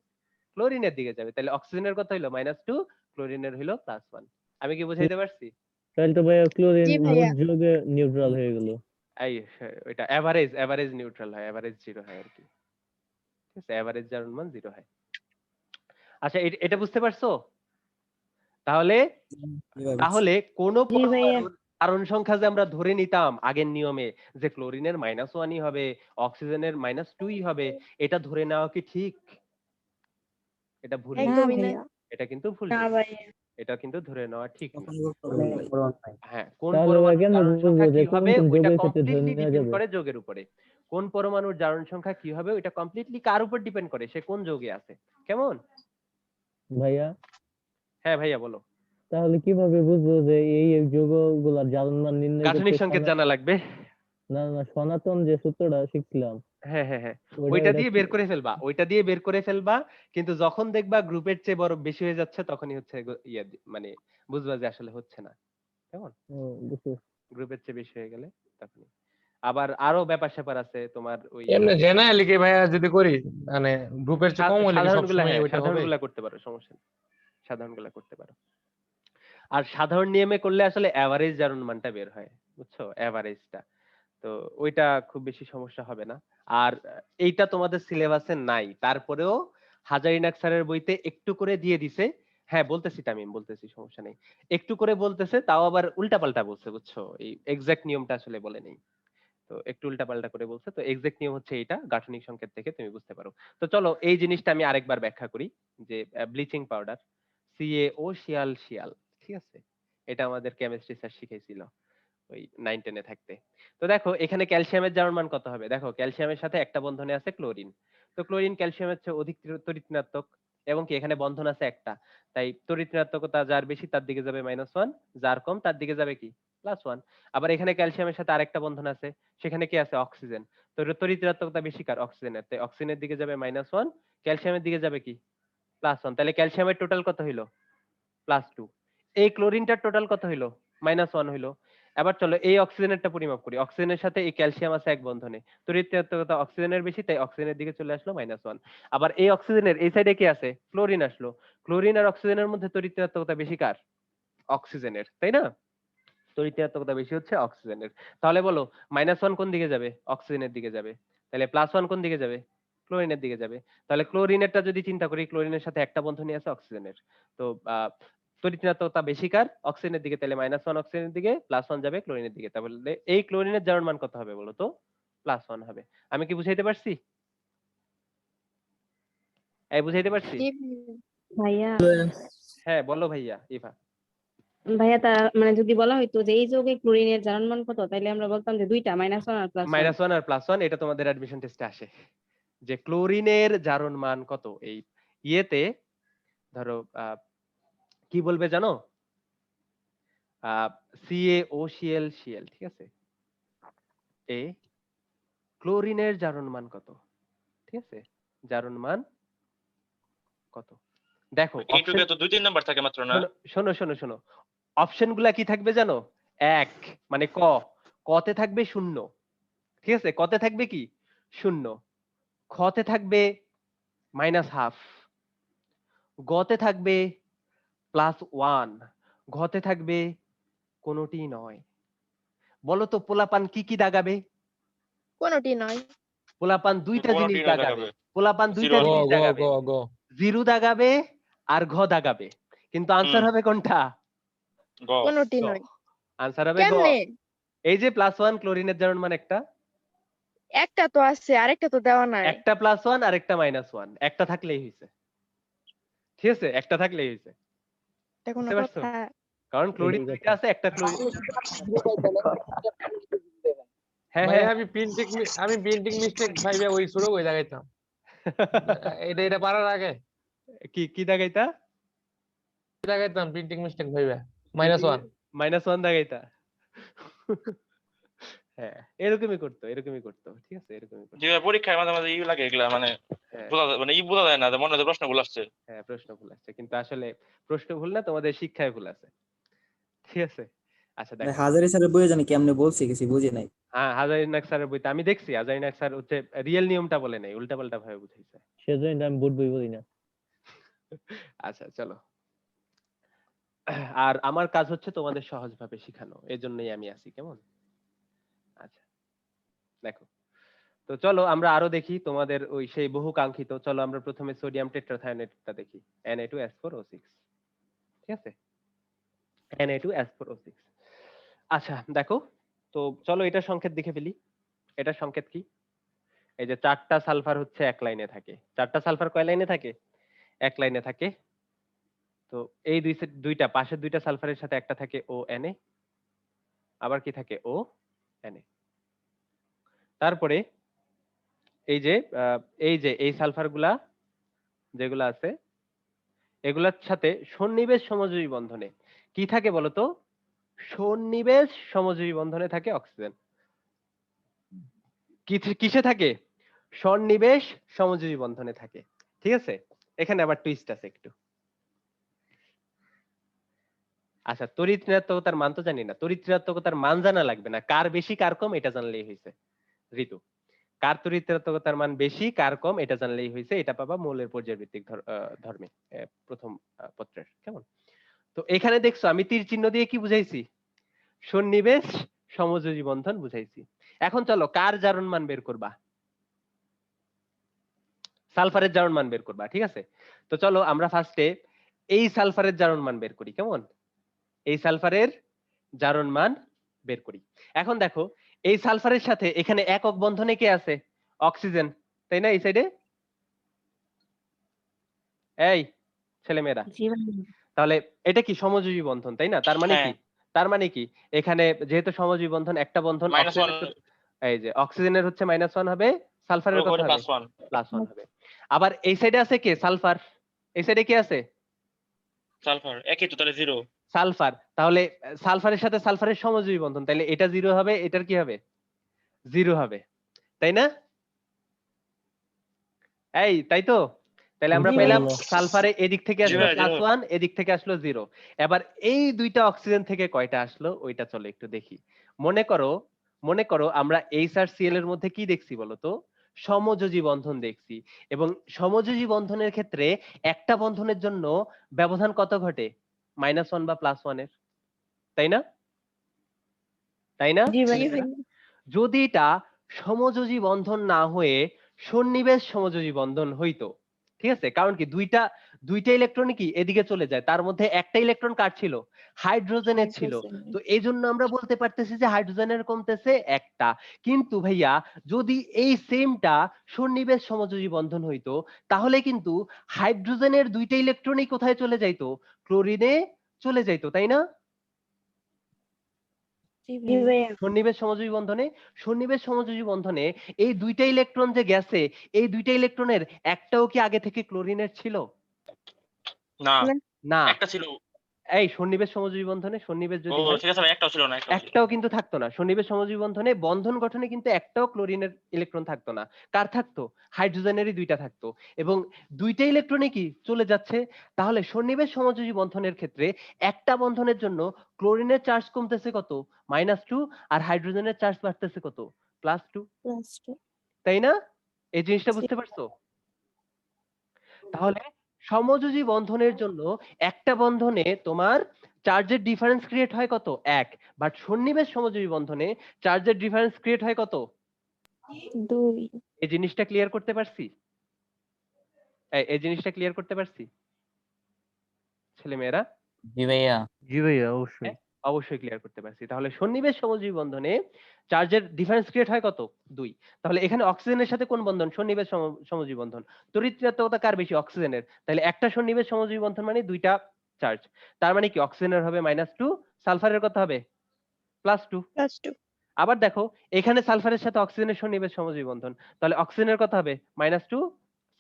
ক্লোরিনের দিকে যাবে। তাহলে অক্সিজেনের কত হইলো? -2, ক্লোরিনের হইলো +1। আমি কি বুঝাইতে পারছি? তাহলে তো ভাইয়া ক্লোরিন জি ভাইয়া। মোট যোগে নিউট্রাল হয়ে গেল। এই ওইটা এভারেজ নিউট্রাল হয়, এভারেজ 0 হয় আর কি। ঠিক আছে, এভারেজ জারণ মান 0 হয়। আচ্ছা এটা বুঝতে পারছো? তাহলে কোন জি ভাইয়া। পরমাণুর কারণ সংখ্যা যে আমরা ধরে নিতাম আগের নিয়মে যে ক্লোরিনের -1ই হবে, অক্সিজেনের -2ই হবে, এটা ধরে নেওয়া কি ঠিক? এটা ভুল। না একদমই না। ভাইয়া। এটা কিন্তু ভুল। না ভাইয়া। এটা কিন্তু ধরে নেওয়া ঠিক না। হ্যাঁ, কোন তাহলে ভাইয়া পরমাণুর কেন জারণ বুঝবো সংখ্যা যে কি কোন হবে কোন ওইটা যোগের ক্ষেত্রে ধরে কমপ্লিটলি নেওয়া ডিপেন্ড যাবে? করে যোগের উপরে। কোন পরমাণুর জারণ সংখ্যা কি হবে ওইটা কমপ্লিটলি কার উপর ডিপেন্ড করে? সে কোন যোগে আছে। কেমন? ভাইয়া হ্যাঁ ভাইয়া বলো। তাহলে কিভাবে বুঝবো যে এই যৌগগুলোর জারণ মান নির্ণয় গাঠনিক করতে সংকেত জানা লাগবে। না সনাতন যে সূত্রটা শিখছিলাম হ্যাঁ, ওইটা ওইটা ওইটা দিয়ে বের করে ফেলবা, কিন্তু যখন দেখবা গ্রুপের চেয়ে বড় বেশি হয়ে যাচ্ছে তখনই হচ্ছে মানে বুঝবা যে আসলে হচ্ছে না। কেমন? বুঝছো? গ্রুপের চেয়ে বেশি হয়ে গেলে তখনই। আবার আরো ব্যাপার স্যাপার আছে তোমার ওই এমনি জেনারেলি কি ভাইয়া যদি করি মানে গ্রুপের চেয়ে কম হলে কি সাধারণগুলা, সবসময় হ্যাঁ ওইটা হবে? সাধারণগুলা করতে পারো, সমস্যা নেই। সাধারণগুলা করতে পারো। আর সাধারণ নিয়মে করলে আসলে এভারেজ জারণ মানটা বের হয়, বুঝছো, এভারেজটা। তো ওইটা খুব বেশি সমস্যা হবে না। আর এইটা তোমাদের সিলেবাসে নাই, তারপরেও হাজারিনাক স্যারের বইতে একটু করে দিয়ে দিছে। হ্যাঁ বলতেছি তামিম, বলতেছি, সমস্যা নেই। একটু করে বলতেছে, তাও আবার উল্টাপাল্টা বলছে, বুঝছো, এই এক্সাক্ট নিয়মটা আসলে বলে নেই। তো একটু উল্টাপাল্টা করে বলছে, তো এক্সাক্ট নিয়ম হচ্ছে এইটা, গাঠনিক সংকেত থেকে তুমি বুঝতে পারো। তো চলো এই জিনিসটা আমি আরেকবার ব্যাখ্যা করি, যে ব্লিচিং পাউডার, CaO, শিয়াল শিয়াল, ঠিক আছে, এটা আমাদের কেমিস্ট্রি স্যার শিখাইছিল ওই 9-10 থাকতে। তো দেখো এখানে ক্যালসিয়ামের জারণ মান কত হবে, দেখো ক্যালসিয়ামের সাথে একটা বন্ধনে আছে ক্লোরিন, তো ক্লোরিন ক্যালসিয়ামের চেয়ে অধিক তড়িৎ ঋণাত্মক, এবং কি এখানে বন্ধন আছে একটা, তাই তড়িৎ ঋণাত্মকতা যার বেশি তার দিকে যাবে -1, যার কম তার দিকে যাবে কি +1। আবার এখানে ক্যালসিয়ামের সাথে আরেকটা বন্ধন আছে, সেখানে কি আছে অক্সিজেন, তো তড়িৎ ঋণাত্মকতা বেশি কার, অক্সিজেনের, তাই অক্সিজেনের দিকে যাবে -1, ক্যালসিয়ামের দিকে যাবে কি +1, তাহলে ক্যালসিয়ামের টোটাল কত হইলো +2, এই ক্লোরিনটার টোটাল কত হইলো -1 হইলো। এবার চলো এই অক্সিজেনেরটা পরিমাপ করি, অক্সিজেনের সাথে এই ক্যালসিয়াম আছে এক বন্ধনে, তড়িৎ ঋণাত্মকতা অক্সিজেনের বেশি, তাই অক্সিজেনের দিকে চলে আসলো -1। আবার এই অক্সিজেনের এই সাইডে কি আছে, ক্লোরিন আসলো, ক্লোরিন আর অক্সিজেনের মধ্যে তড়িৎ ঋণাত্মকতা বেশি কার, অক্সিজেনের, তাই না, তড়িৎ ঋণাত্মকতা বেশি হচ্ছে অক্সিজেনের। তাহলে বলো -1 কোন দিকে যাবে, অক্সিজেনের দিকে যাবে, তাহলে +1 কোন দিকে যাবে, ক্লোরিনের দিকে যাবে। তাহলে ক্লোরিনেরটা যদি চিন্তা করি, ক্লোরিনের সাথে একটা বন্ধনই আছে অক্সিজেনের, তো তড়িৎ ঋণাত্মকতা বেশি কার, অক্সিজেনের দিকে, তাহলে -1 অক্সিজেনের দিকে, +1 যাবে ক্লোরিনের দিকে, তাহলে এই ক্লোরিনের জারণ মান কত হবে বলো তো, +1 হবে। আমি কি বুঝাইতে পারছি, এই বুঝাইতে পারছি? জি ভাইয়া হ্যাঁ বলো ভাইয়া ইভা। ভাইয়া তা মানে যদি বলা হইতো যে এই যৌগে ক্লোরিনের জারণ মান কত, তাইলে আমরা বলতাম যে দুইটা -1 আর +1। -1 আর +1, এটা তোমাদের অ্যাডমিশন টেস্টে আসে, যে ক্লোরিনের জারণ মান কত এই ইয়েতে, ধরো কি বলবে জানো, CaOCl Cl, ঠিক আছে, এ ক্লোরিনের জারণ মান কত, ঠিক আছে, জারণ মান কত, দেখো এইটুকু তো 2-3 নাম্বার থাকে মাত্র না? শোনো শোনো শোনো, অপশন গুলা কি থাকবে জানো, এক মানে কতে থাকবে 0, ঠিক আছে, কতে থাকবে কি 0, খতে থাকবে -1/2, গতে থাকবে +1, ঘতে থাকবে কোনোটি নয়। বলো তো পোলাপান কি কি দাগাবে, কোনোটি নয়। পোলাপান দুইটা কোনোটি জিনিস না দাগাবে, দেখাবে। পোলাপান দুইটা Zero। জিনিস দাগাবে, জিরো দাগাবে আর ঘ দাগাবে, কিন্তু আনসার হবে কোনটা, গ। কোনোটি গ। নয়। আনসার হবে গ। কেমনে? এই যে +1 ক্লোরিনের জারণ মান একটা, একটা তো আছে, আরেকটা তো দেওয়া নাই। একটা +1 আর একটা -1, একটা থাকলেই হইছে, ঠিক আছে, একটা থাকলেই হইছে, এটা কোনো বুঝতে পারছো, কথা? কারণ ক্লোরিন এটাই দুইটা কথা। আছে, একটা ক্লোরিন, হ্যাঁ ভাই হ্যাঁ আমি প্রিন্টিং মিস্টেক ভাইবা ওই ছোট ওই লাগাইতাম। এটা পারার আগে কি কি দাগাইতা, লাগাইতাম প্রিন্টিং মিস্টেক ভাইবা -1। -1 দাগাইতা, হ্যাঁ এরকমই করতো, এরকমই করতো, ঠিক আছে, এরকমই করতো, যে পরীক্ষায় মাঝে মাঝে লাগে এগুলা, মানে হ্যাঁ বোঝা যায় না যে মনে হয় প্রশ্নগুলো আসছে। হ্যাঁ প্রশ্ন ভুল আসছে, কিন্তু আসলে প্রশ্ন ভুল না, তোমাদের শিক্ষায় ভুল আছে, ঠিক আছে। আচ্ছা দেখো, হাজারি স্যারের বইয়ে জানি কেমনে বলছি কিছু বুঝি নাই। হ্যাঁ হাজারিনাক স্যারের বইতে আমি দেখছি, হাজারিনাক স্যার হচ্ছে রিয়েল নিয়মটা বলে নাই, উল্টাপাল্টা ভাবে বুঝাইছে। সেজন্য আমি বোর্ড বই বলি না। আচ্ছা চলো, আর আমার কাজ হচ্ছে তোমাদের সহজভাবে শেখানো, এজন্যই আমি আছি, কেমন, আচ্ছা দেখো, তো চলো আমরা আরো দেখি তোমাদের ওই সেই বহু কাঙ্ক্ষিত, চলো আমরা প্রথমে সোডিয়াম টেট্রাথায়োনেটটা দেখি, Na2S4O6, ঠিক আছে, Na2S4O6। আচ্ছা দেখো, তো চলো এটা সংকেত দেখে ফেলি, এটা সংকেত কি, এই যে 4টা সালফার হচ্ছে এক লাইনে থাকে, 4টা সালফার কয় লাইনে থাকে, এক লাইনে থাকে, তো এই দুইটা পাশের দুইটা সালফারের সাথে একটা থাকে ONa, আবার কি থাকে ONa, তারপরে এই যে এই সালফার গুলা যেগুলা আছে, এগুলার সাথে সন্নিবেশ সমযোজী বন্ধনে কি থাকে বলতো, সন্নিবেশ সমযোজী বন্ধনে থাকে অক্সিজেন, কিসে থাকে, সন্নিবেশ সমযোজী বন্ধনে থাকে, ঠিক আছে। এখানে আবার টুইস্ট আছে একটু, আচ্ছা তড়িৎ ঋণাত্মকতার মান তো জানি না, তড়িৎ ঋণাত্মকতার মান জানা লাগবে না, কার বেশি কার কম এটা জানলেই হয়েছে, ঋতু কার তড়িৎ ঋণাত্মকতার মান বেশি কার কম এটা জানলেই হয়েছে, এটা পাবা মৌলের পর্যায়ভিত্তিক ধর্মে প্রথম পত্রের, কেমন। তো তো এখানে দেখছো আমি তীর চিহ্ন দিয়ে কি বুঝাইছি? সন্নিবেশ সমযোজী বন্ধন বুঝাইছি। এখন চলো কার জারণ মান বের করবা? সালফারের জারণ মান বের করবা, ঠিক আছে? তো চলো আমরা ফার্স্টে এই সালফারের জারণ মান বের করি, কেমন? এই সালফারের জারণ মান বের করি। এখন দেখো এই সালফারের সাথে এখানে একক বন্ধনে কে আছে? অক্সিজেন, তাই না? এই সাইডে এই ছেলে মেয়েরা, জি ভাইয়া। তাহলে এটা কি সমযোজী বন্ধন, তাই না? তার মানে কি? তার মানে কি এখানে যেহেতু সমযোজী বন্ধন, একটা বন্ধন -1 এই যে অক্সিজেনের হচ্ছে -1 হবে, সালফারের কত হবে? +1 +1 হবে। আবার এই সাইডে আছে কে? সালফার। এই সাইডে কে আছে? সালফার একই তো, তাহলে 0। সালফার। তাহলে সালফারের সাথে সালফারের সমযোজী বন্ধন, তাহলে এটা 0 হবে, এটার কি হবে? 0 হবে, তাই না? এই তাই তো? তাহলে আমরা জি পেলাম ভাইয়া। সালফারে এদিক থেকে জি আসলো ভাইয়া, জি ভাইয়া। +1, এদিক থেকে আসলো 0। এবার এই দুইটা অক্সিজেন থেকে কয়টা আসলো ওইটা চলো একটু দেখি। মনে করো আমরা H আর Cl এর মধ্যে কি দেখছি বলো তো? সমযোজী বন্ধন দেখছি, এবং সমযোজী বন্ধনের ক্ষেত্রে একটা বন্ধনের জন্য ব্যবধান কত ঘটে? -1 বা +1 এর, তাই না? তাই না? জি জি ভাইয়া। ভাইয়া। যদি এটা সমযোজী বন্ধন না হয়ে সন্নিবেশ সমযোজী বন্ধন হইতো, ঠিক আছে? কারণ কি দুইটা ইলেকট্রন কি এদিকে চলে যায়, তার মধ্যে একটা ইলেকট্রন কার ছিল? হাইড্রোজেনের ছিল। তো এই জন্য আমরা বলতে পারতেছি যে হাইড্রোজেনের কমতেছে একটা। কিন্তু ভাইয়া যদি এই সেমটা সন্নিবেশ সমযোজী বন্ধন হইতো, তাহলে কিন্তু হাইড্রোজেনের দুইটা ইলেকট্রনই কোথায় চলে যাইতো? ক্লোরিনে চলে যাইতো, তাই না? জি ভাইয়া। সন্নিবেশ সমযোজী বন্ধনে এই দুইটা ইলেকট্রন যে গেছে, এই দুইটা ইলেকট্রনের একটাও কি আগে থেকে ক্লোরিনের ছিল? না, না। একটা ছিল। এই সন্নিবেশ সমযোজী বন্ধনে সন্নিবেশ ও যদি হয়, ঠিক আছে ভাই, একটাও ছিল না, একটাও ছিল। একটাও কিন্তু থাকতো না। সন্নিবেশ সমযোজী বন্ধনে বন্ধন গঠনে কিন্তু একটাও ক্লোরিনের ইলেকট্রন থাকতো না। কার থাকতো? হাইড্রোজেনেরই দুইটা থাকতো, এবং দুইটা ইলেকট্রনে কি চলে যাচ্ছে। তাহলে সন্নিবেশ সমযোজী বন্ধনের ক্ষেত্রে একটা বন্ধনের জন্য ক্লোরিনের চার্জ কমতেছে কত? -2, আর হাইড্রোজেনের চার্জ বাড়তেছে কত? +2, তাই না? এই জিনিসটা বুঝতে পারছো? তাহলে সমযোজী বন্ধনের জন্য একটা বন্ধনে তোমার চার্জের ডিফারেন্স ক্রিয়েট হয় কত? 1। বাট সন্নিবেশ সমযোজী বন্ধনে চার্জের ডিফারেন্স ক্রিয়েট হয় কত? 2। এই জিনিসটা ক্লিয়ার করতে পারছি? এই জিনিসটা ক্লিয়ার করতে পারছি ছেলে মেয়েরা? জি ভাইয়া। জি ভাইয়া অবশ্যই। হ্যাঁ, অবশ্যই ক্লিয়ার করতে পারছি। তাহলে সন্নিবেশ সমযোজী বন্ধনে চার্জের ডিফারেন্স ক্রিয়েট হয় কত? 2। তাহলে এখানে অক্সিজেনের সাথে কোন বন্ধন? সন্নিবেশ সমযোজী বন্ধন। তড়িৎ ঋণাত্মকতা কার বেশি? অক্সিজেনের। তাহলে একটা সন্নিবেশ সমযোজী বন্ধন মানে দুইটা চার্জ। তার মানে কি অক্সিজেনের হবে -2, সালফারের কত হবে? +2। +2। আবার দেখো এখানে সালফারের সাথে অক্সিজেনের সন্নিবেশ সমযোজী বন্ধন, তাহলে অক্সিজেনের কত হবে? -2,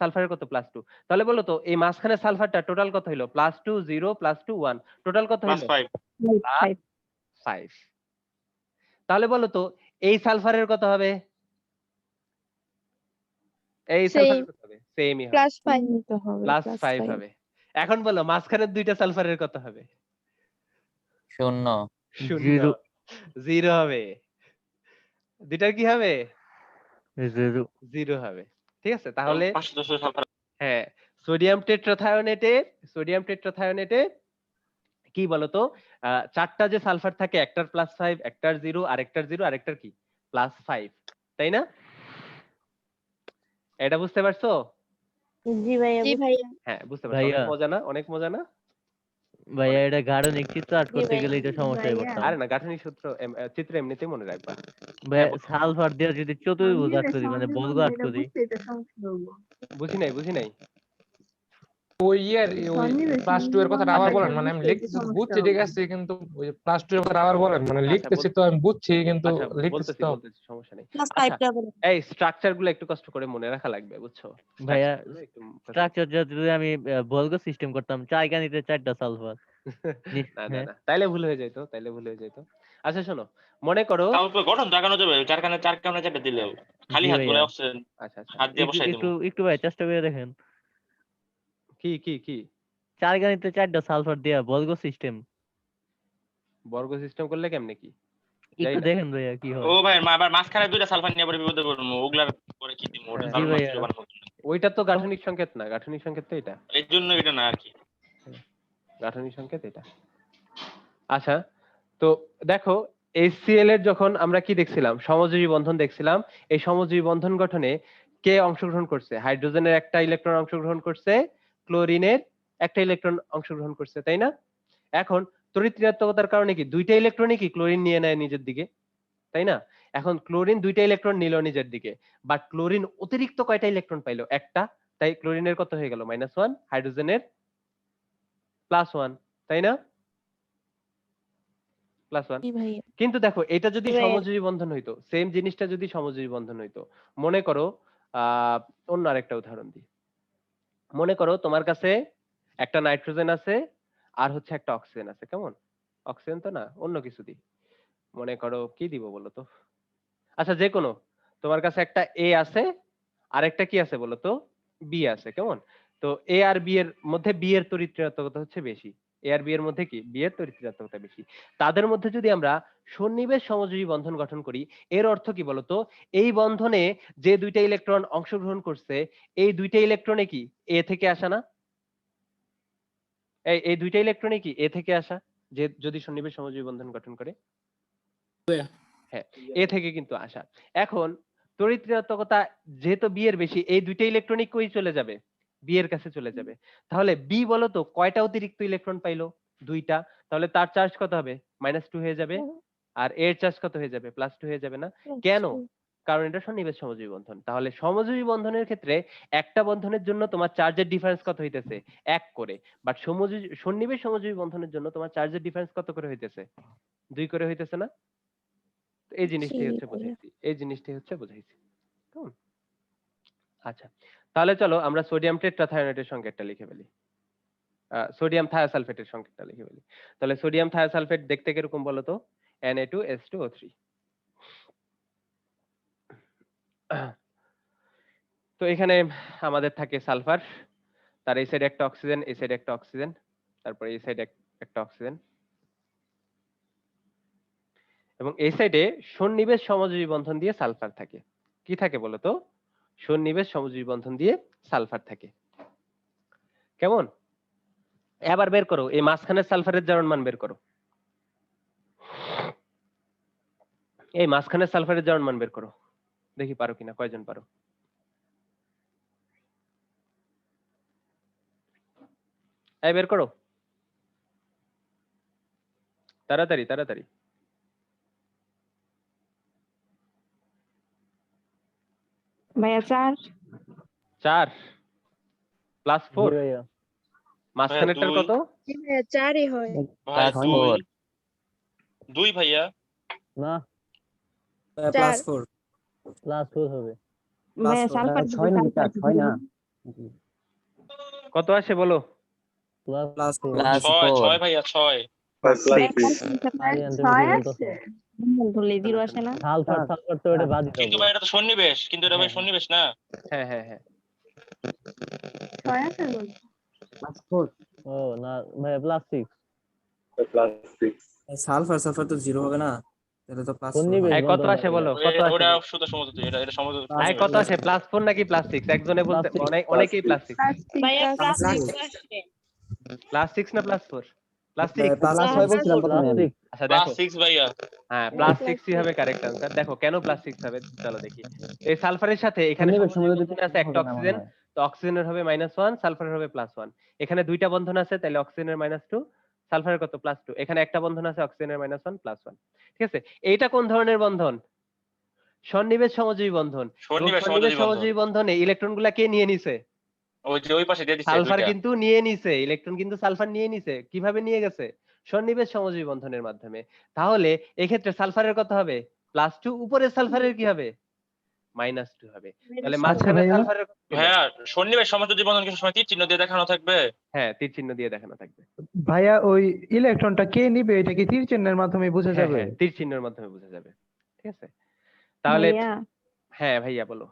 সালফারের কত? +2। তাহলে বলো তো এই মাঝখানে সালফারটা টোটাল কত হলো? +2, 0, +2, 1, টোটাল কত হলো? +5 5। তাহলে বলো তো এই সালফারের কত হবে? এই সালফারের কত হবে? সেমই হবে, +5। তো হবে +5 হবে। এখন বলো মাঝখানের দুইটা সালফারের কত হবে? 0 0। 0 হবে। দুইটার কি হবে? 0 0 হবে। ঠিক আছে? তাহলে 510 সালফার। হ্যাঁ, সোডিয়াম টেট্রাথায়োনেটে কি বলতো? চারটা যে সালফার থাকে, একটার +5, একটার 0, আরেকটার 0, আরেকটার কি? +5, তাই না? এটা বুঝতে পারছো? জি ভাইয়া। জি ভাইয়া। হ্যাঁ, বুঝতে পারছো। ভাইয়া। অনেক মজা না? অনেক মজা না? ভাইয়া এটা গাঢ়নিক চিত্র আর্ট করতে ভাইয়া। গেলে এটা সমস্যায় ভাইয়া। পড়তাম। আরে না, গাঠনিক সূত্র চিত্র এমনিতেই মনে রাখবা। ভাইয়া হ্যাঁ, সালফার দিয়ে যদি চতুর্ভুজ আর্ট করি মানে বর্গ আর্ট করি। বুঝি নাই। ওই +2 এর কথাটা আবার বলেন, মানে আমি লিখতেছি তো বুঝছি ঠিক আছে, কিন্তু ওই +2 এর কথা আবার বলেন, মানে লিখতেছি তো আমি বুঝছি কিন্তু আচ্ছা, লিখতেছি তো। বলতেছি, সমস্যা নেই। আচ্ছা, এই স্ট্রাকচার গুলো একটু কষ্ট করে মনে রাখা লাগবে, বুঝছো? ভাইয়া Structure গুলো একটু মুখস্থ স্ট্রাকচার যদি আমি বর্গ সিস্টেম করতাম, চারগানিতে 4টা সালফার। না, তাইলে ভুল হয়ে যেত। আচ্ছা শোনো, মনে করো তারপর গঠন দেখানো যাবে, চারখানে চারটা দিলেও খালি জি হাত ভাইয়া। বলে অক্সিজেন আচ্ছা, হাত দিয়ে একটু বসাই দেবো। একটু একটু ভাই চেষ্টা করে দেখেন। কি চারগানিতে 4টা সালফার দিয়া বর্গ সিস্টেম। বর্গ সিস্টেম করলে কেমনে কি? একটু জানি না। দেখেন ভাইয়া কি হয়। ও ভাই আবার মাঝখানে দুইটা সালফার নিয়ে পরে বিপদে পড়বো, ওগুলার পরে কি দিব? ওটা জি জার্মান ভাইয়া। ছিল বানাবো। ওইটা তো গাঠনিক সংকেত না, গাঠনিক সংকেত তো এটা। এই জন্য এটা না আর কি। গাঠনিক সংকেত এটা। আচ্ছা, তো দেখো HCl এর যখন আমরা কি দেখছিলাম, সমযোজী বন্ধন দেখছিলাম। এই সমযোজী বন্ধন গঠনে কে অংশগ্রহণ করছে? হাইড্রোজেনের একটা ইলেকট্রন অংশগ্রহণ করছে, ক্লোরিনের একটা ইলেকট্রন অংশগ্রহণ করছে, তাই না? এখন তড়িৎ ঋণাত্মকতার কারণে কি দুইটা ইলেকট্রনই কি ক্লোরিন নিয়ে নেয় নিজের দিকে, তাই না? এখন ক্লোরিন দুইটা ইলেকট্রন নিল নিজের দিকে, বাট ক্লোরিন অতিরিক্ত কয়টা ইলেকট্রন পাইলো? একটা। তাই ক্লোরিনের কত হয়ে গেল? -1, হাইড্রোজেনের +1, তাই না? +1। জি ভাইয়া। কিন্তু দেখো এটা যদি এবার- সমযোজী বন্ধন হইতো, সেম জিনিসটা যদি সমযোজী বন্ধন হইতো, মনে করো অন্য আরেকটা উদাহরণ দিই। মনে করো তোমার কাছে একটা নাইট্রোজেন আছে আর হচ্ছে একটা অক্সিজেন আছে, কেমন? অক্সিজেন তো না, অন্য কিছু দিই। মনে করো কি দিব বলো তো? আচ্ছা, যে কোনো, তোমার কাছে একটা এ আছে আর একটা কি আছে বলো তো? বি আছে, কেমন? তো এ আর বি এর মধ্যে বি এর তড়িৎ ঋণাত্মকতা হচ্ছে বেশি। এ আর বি এর মধ্যে কি বি এর তড়িৎ ঋণাত্মকতা বেশি। তাদের মধ্যে যদি আমরা সন্নিবেশ সমযোজী বন্ধন গঠন করি, এর অর্থ কি বলতো? এই বন্ধনে যে দুইটা ইলেকট্রন অংশগ্রহণ করছে, এই দুইটা ইলেকট্রনে কি এ থেকে আসা না? এই দুইটা ইলেকট্রনে কি এ থেকে আসা, যে যদি সন্নিবেশ সমযোজী বন্ধন গঠন করে? হ্যাঁ, এ থেকে কিন্তু আসা। এখন তড়িৎ ঋণাত্মকতা যেহেতু বি এর বেশি, এই দুইটা ইলেকট্রনিক কই চলে যাবে? বি এর কাছে চলে যাবে। তাহলে বি বলতো কয়টা অতিরিক্ত ইলেকট্রন পাইলো? দুইটা। তাহলে তার চার্জ কত হবে? -2 হয়ে যাবে। আর এর চার্জ কত হয়ে যাবে? +2 হয়ে যাবে না? কেন? কারণ এটা সন্নিবেশ সমযোজী বন্ধন। তাহলে সমযোজী বন্ধনের ক্ষেত্রে একটা বন্ধনের জন্য তোমার চার্জের ডিফারেন্স কত হইতেছে? 1 করে। বাট সন্নিবেশ সমযোজী বন্ধনের জন্য তোমার চার্জের ডিফারেন্স কত করে হইতেছে? 2 করে হইতেছে না? তো এই জিনিসটাই জি হচ্ছে ভাইয়া। বুঝাইছি, এই জিনিসটাই হচ্ছে বুঝাইছি। কেমন? আচ্ছা, তাহলে চলো আমরা সোডিয়াম টেট্রাথায়োনাইটের সংকেতটা লিখে ফেলি। সোডিয়াম থায়োসালফেটের সংকেতটা লিখে ফেলি। তাহলে সোডিয়াম থায়োসালফেট দেখতে কিরকম বলো তো? Na2H2O3। তো এখানে আমাদের থাকে সালফার, তার এই সাইডে একটা অক্সিজেন, এই সাইডে একটা অক্সিজেন, তারপরে এই সাইডে একটা অক্সিজেন, এবং এই সাইডে সন্নিবেশ সমযোজী বন্ধন দিয়ে সালফার থাকে। কি থাকে বলো তো? সন্নিবেশ সমযোজী বন্ধন দিয়ে সালফার থাকে। কেমন? এবার বের করো এই মাঝখানের সালফারের জারণ মান বের করো। এই মাঝখানের সালফারের জারণ মান বের করো, দেখি পারো কিনা, কয়জন পারো? এই বের করো, তাড়াতাড়ি তাড়াতাড়ি। ভাইয়া 4। 4 +4। জি ভাইয়া। মাঝখানেরটার কত? জি ভাইয়া 4ই হয়। ভাই +4 2 ভাইয়া। না, 4 +4 হবে। ভাইয়া সালফার 6 না, 6 না। কত আসে বলো? +4 6 ভাইয়া 6। আরিয়ান তুমি কি বলতেছো? ধরলে 0 আসে না? সালফার তো এটা বাদ দিতে কিন্তু হবে। ভাই এটা তো সন্নিবেশ, কিন্তু এটা ভাই হ্যাঁ। সন্নিবেশ না। হ্যাঁ হ্যাঁ হ্যাঁ। ও না ভাইয়া +6 সালফার তো 0 হবে না, তাহলে তো সন্নিবেশ এই কত বন্ধন আসে হবে। বলো, কত আসে? ওটা শুধু সমঝোতা, এটা সমঝোতা। এই কত আসে? +4 নাকি +6? একজনে বলতে, অনেকেই +6। ভাইয়া +6 +6 না +4? +6। +6 বলছিলাম প্রথমে আমি। আচ্ছা দেখো, +6 ভাইয়া। হ্যাঁ +6ই হবে কারেক্ট আনসার। দেখো কেন +6 হবে, চলো দেখি। এই সালফারের সাথে এখানে সন্নিবেশ সমযোজী সমযোজী বন্ধন আছে একটা হবে না মনে অক্সিজেন, হয়। তো অক্সিজেনের হবে -1, সালফারের হবে +1। এখানে দুইটা বন্ধন আছে, তাহলে অক্সিজেনের -2, সালফারের কত? +2। এখানে একটা বন্ধন আছে, অক্সিজেনের -1 +1। ঠিক আছে, এইটা কোন ধরনের বন্ধন? সন্নিবেশ সমযোজী বন্ধন। এবং সন্নিবেশ সন্নিবেশ সমযোজী বন্ধন। সমযোজী বন্ধনে ইলেকট্রন গুলা কে নিয়ে নিছে? ওই যে ওই পাশে দিয়ে দিছে সালফার দুইটা। কিন্তু নিয়ে নিছে, ইলেকট্রন কিন্তু সালফার নিয়ে নিছে। কিভাবে নিয়ে গেছে? সন্নিবেশ সমযোজী বন্ধনের মাধ্যমে। তাহলে এক্ষেত্রে সালফারের কত হবে? +2, উপরের সালফারের কি হবে? -2 হবে। তাহলে মাঝখানে ভাইয়া। সালফারের কত হলো? ভাইয়া সন্নিবেশ সমযোজী বন্ধন কিছু সময় তীর চিহ্ন দিয়ে দেখানো থাকবে। হ্যাঁ, তীর চিহ্ন দিয়ে দেখানো থাকবে। ভাইয়া ওই ইলেকট্রনটা কে নিবে এটা কি তীর চিহ্নের মাধ্যমে বোঝা হ্যাঁ যাবে? হ্যাঁ, তীর চিহ্নের মাধ্যমে বোঝা যাবে। ঠিক আছে, তাহলে ভাইয়া হ্যাঁ ভাইয়া বলো।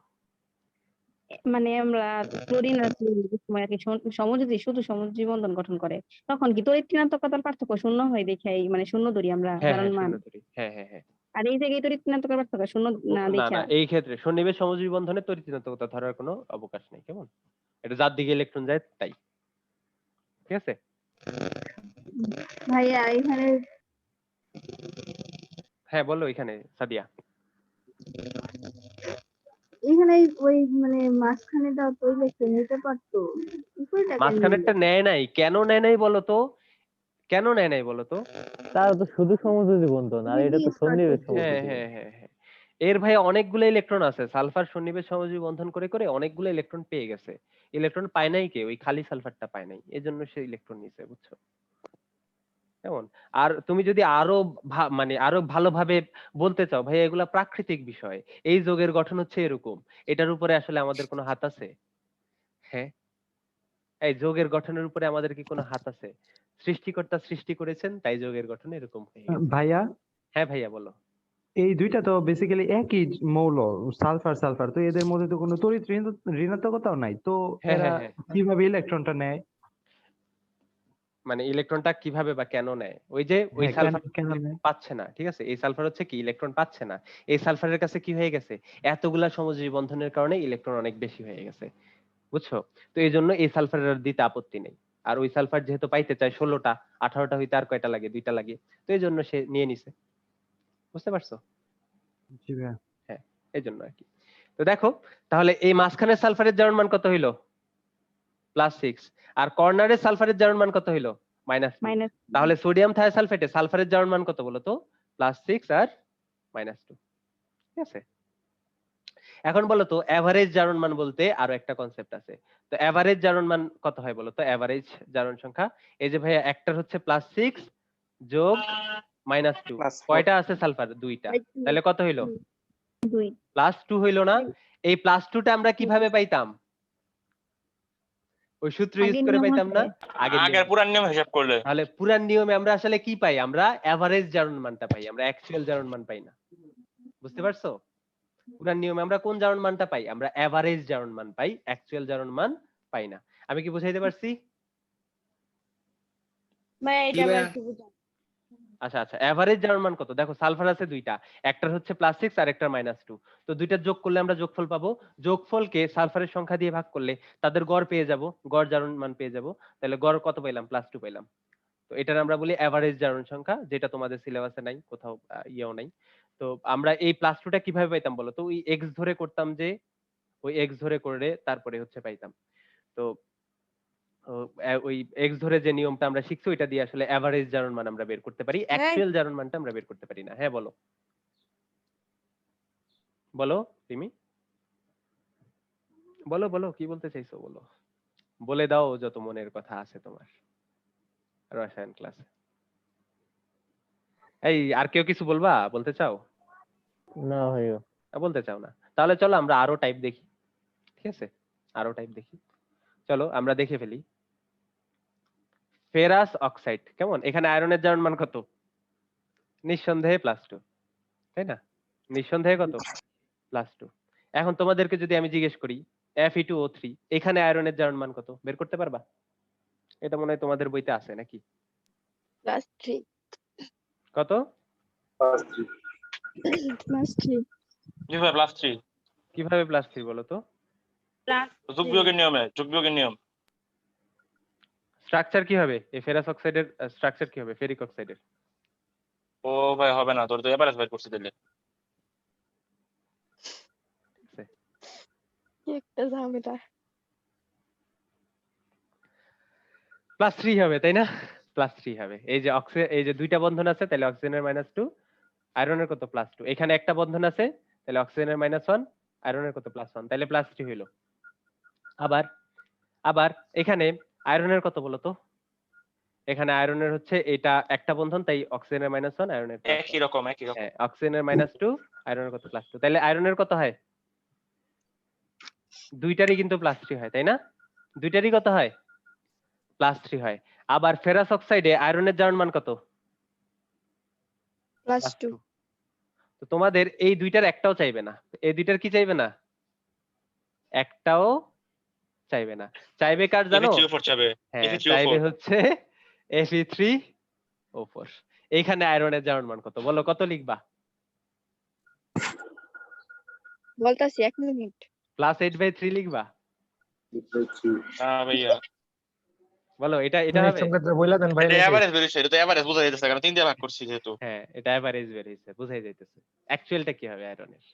মানে আমরা ক্লোরিন আর ক্লোরিনের সময় আর কি সমযোজী, শুধু সমযোজী বন্ধন গঠন করে, তখন কি তড়িৎ ঋণাত্মকতার পার্থক্য শূন্য হয় দেখে মানে শূন্য ধরি আমরা হ্যাঁ জারণ হ্যাঁ, মান। শূন্য ধরি। হ্যাঁ হ্যাঁ হ্যাঁ। আর এই জায়গায় তড়িৎ ঋণাত্মকতার পার্থক্য শূন্য না না দেখা। না, এই ক্ষেত্রে সন্নিবেশ সমযোজী বন্ধনে তড়িৎ ঋণাত্মকতা ধরার কোনো অবকাশ নেই। কেমন? এটা যার দিকে ইলেকট্রন যায় তাই। ঠিক আছে। ভাইয়া এখানে হ্যাঁ বলো এখানে সাদিয়া। এখানে ওই মানে মাঝখানেটা তো ইলেকট্রন নিতে পারতো, উপরেটা কেন নিল? মাঝখানেরটা নেয় নাই, কেন নেয় নাই বলো তো? কেন নেয় নাই বলো তো? তার তো শুধু সমযোজী বন্ধন, আর এটা তো সন্নিবেশ হ্যাঁ সমযোজী হ্যাঁ বন্ধন। হ্যাঁ হ্যাঁ, এর ভাই অনেকগুলো ইলেকট্রন আছে, সালফার সন্নিবেশ সমযোজী বন্ধন করে করে অনেকগুলো ইলেকট্রন পেয়ে গেছে। ইলেকট্রন পায় নাই কে? ওই খালি সালফারটা পায় নাই, এজন্য সে ইলেকট্রন নিছে, বুঝছো? কেমন? আর তুমি যদি আরো মানে আরো ভালোভাবে বলতে চাও, ভাই এগুলা প্রাকৃতিক বিষয়, এই যোগের গঠন হচ্ছে এরকম, এটার উপরে আসলে আমাদের কোনো হাত আছে? হ্যাঁ, এই যোগের গঠনের উপরে আমাদের কি কোনো হাত আছে? সৃষ্টিকর্তা সৃষ্টি করেছেন, তাই যোগের গঠন এরকম হয়ে গেছে। ভাইয়া হ্যাঁ ভাইয়া বলো। এই দুইটা তো বেসিক্যালি একই মৌল, সালফার সালফার, তো এদের মধ্যে তো কোনো তড়িৎ ঋণাত্মকতাও নাই, তো হ্যাঁ এরা হ্যাঁ হ্যাঁ, কিভাবে ইলেকট্রনটা নেয়? মানে ইলেকট্রনটা কিভাবে বা কেন নেয়? ওই যে ওই হ্যাঁ, সালফার কেন নেয়? পাচ্ছে না, ঠিক আছে, এই সালফার হচ্ছে কি ইলেকট্রন পাচ্ছে না, এই সালফারের কাছে কি হয়ে গেছে, এতগুলা সমযোজী বন্ধনের কারণে ইলেকট্রন অনেক বেশি হয়ে গেছে, বুঝছো? তো এই জন্য এই সালফারের আর দিতে আপত্তি নেই। আর ওই সালফার যেহেতু পাইতে চায় 16টা, 18টা হইতে আর কয়টা লাগে? 2টা লাগে, তো এই জন্য সে নিয়ে নিছে, বুঝতে পারছো? জি ভাইয়া। হ্যাঁ, এই জন্য আর কি। তো দেখো তাহলে এই মাঝখানের সালফারের জারণ মান কত হইলো? +6। আর কর্নারের সালফারের জারণ মান কত হইলো? -2। মাইনাস তাহলে সোডিয়াম থায়োসালফেটে সালফারের জারণ মান কত বলো তো? +6 আর -2, ঠিক আছে? এখন বলো তো এভারেজ জারণ মান বলতে আরো একটা কনসেপ্ট আছে। তো এভারেজ জারণ মান কত হয় বলো তো? এভারেজ জারণ সংখ্যা, এই যে ভাইয়া একটার হচ্ছে +6 যোগ -2, কয়টা আছে সালফার? 2টা, তাহলে কত হইলো? 2 +2 হইলো না? এই +2টা আমরা কিভাবে পাইতাম? ওই সূত্র ইউজ আগের করে নিয়ম পাইতাম না? হচ্ছে আগের আগের নিয়ম। পুরান নিয়ম হিসাব করলে তাহলে পুরান নিয়মে আমরা আসলে কি পাই? আমরা এভারেজ জারণ মানটা পাই, আমরা অ্যাকচুয়াল জারণ মান পাই না, বুঝতে পারছো? পুরান নিয়মে আমরা কোন জারণ মানটা পাই? আমরা এভারেজ জারণ মান পাই, অ্যাকচুয়াল জারণ মান পাই না। আমি কি বুঝাইতে পারছি? ভাই এটা আবার একটু বুঝান। আচ্ছা আচ্ছা, এভারেজ জারণ মান কত? দেখো সালফার আছে 2টা, একটার হচ্ছে +6 আর একটার -2, তো দুইটা যোগ করলে আমরা যোগফল পাবো, যোগফলকে সালফারের সংখ্যা দিয়ে ভাগ করলে তাদের গড় পেয়ে যাব, গড় জারণ মান পেয়ে যাব, তাহলে গড় কত পাইলাম? +2 পাইলাম। তো এটার আমরা বলি এভারেজ জারণ সংখ্যা, যেটা তোমাদের সিলেবাসে নাই, কোথাও ইয়েও নাই। তো আমরা এই +2টা কিভাবে পাইতাম বলো তো? ওই এক্স ধরে করতাম, যে ওই এক্স ধরে করে তারপরে হচ্ছে পাইতাম। তো ওই এক্স ধরে যে নিয়মটা আমরা শিখছি ওইটা দিয়ে আসলে এভারেজ জারণ মান আমরা বের করতে পারি, অ্যাকচুয়াল জারণ মানটা আমরা বের করতে পারি না। হ্যাঁ বলো, বলো রিমি, বলো বলো কি বলতে চাইছো বলো, বলে দাও যত মনের কথা আছে তোমার রসায়ন ক্লাসে। এই আর কেউ কিছু বলবা, বলতে চাও? না ভাইয়া। বলতে চাও না? তাহলে চলো আমরা আরো টাইপ দেখি, ঠিক আছে? আরো টাইপ দেখি, চলো আমরা দেখে ফেলি। ফেরাস অক্সাইড, কেমন? এখানে আয়রনের জারণ মান কত? নিঃসন্দেহে +2, তাই না? নিঃসন্দেহে কত? +2। এখন তোমাদেরকে যদি আমি জিজ্ঞেস করি Fe2O3, এখানে আয়রনের জারণ মান কত? বের করতে পারবা? এটা মনে হয় তোমাদের বইতে আছে নাকি? +3 কত? +3 জি ভাই +3 কিভাবে +3 বলো তো? যোগ বিয়োগের নিয়মে, যোগ বিয়োগের নিয়ম। স্ট্রাকচার কি হবে? এই ফেরাস অক্সাইডের স্ট্রাকচার কি হবে ফেরিক অক্সাইডের? ও ভাই হবে না, তোর তো এভারেজ ভাই করতে দিলে। একটা ঝামেলা। +3 হবে, তাই না? +3 হবে। এই যে এই যে দুইটা বন্ধন আছে, তাহলে অক্সিজেনের -2, আয়রনের কত? +2। এখানে একটা বন্ধন আছে, তাহলে অক্সিজেনের -1, আয়রনের কত? +1, তাহলে +3 হইলো। আবার আবার এখানে আয়রনের কত বলো তো? এখানে আয়রনের হচ্ছে এটা একটা বন্ধন, তাই অক্সিজেনের -1, আয়রনের একই রকম একই রকম। হ্যাঁ, অক্সিজেনের -2, আয়রনের কত? +2, তাহলে আয়রনের কত হয়? দুইটারই কিন্তু +3 হয়, তাই না? দুইটারই কত হয়? +3 হয়। আবার ফেরাস অক্সাইডে আয়রনের জারণ মান কত? +2 তো তোমাদের এই দুইটার একটাও চাইবে না, এই দুইটার কি চাইবে না? একটাও চাইবে না। চাইবে কার জানো? Fe3O4 চাবে, হ্যাঁ, Fe3O4 চাইবে হচ্ছে Fe3O4। এইখানে আয়রনের জারণ মান কত বলো, কত লিখবা? বলতাছি 1 মিনিট। +8/3 লিখবা? ভাইয়া বলো এটা এটা মিনিট হবে? সংখ্যা বইলা দেন ভাই এটা নাকি? এভারেজ বের হইছে, এটা তো এভারেজ বোঝা যাইতেছে কারণ 3 দিয়ে ভাগ করছি যেহেতু। হ্যাঁ, এটা এভারেজ বের হইছে, বুঝাই যাইতেছে। অ্যাকচুয়ালটা কি হবে আয়রনের?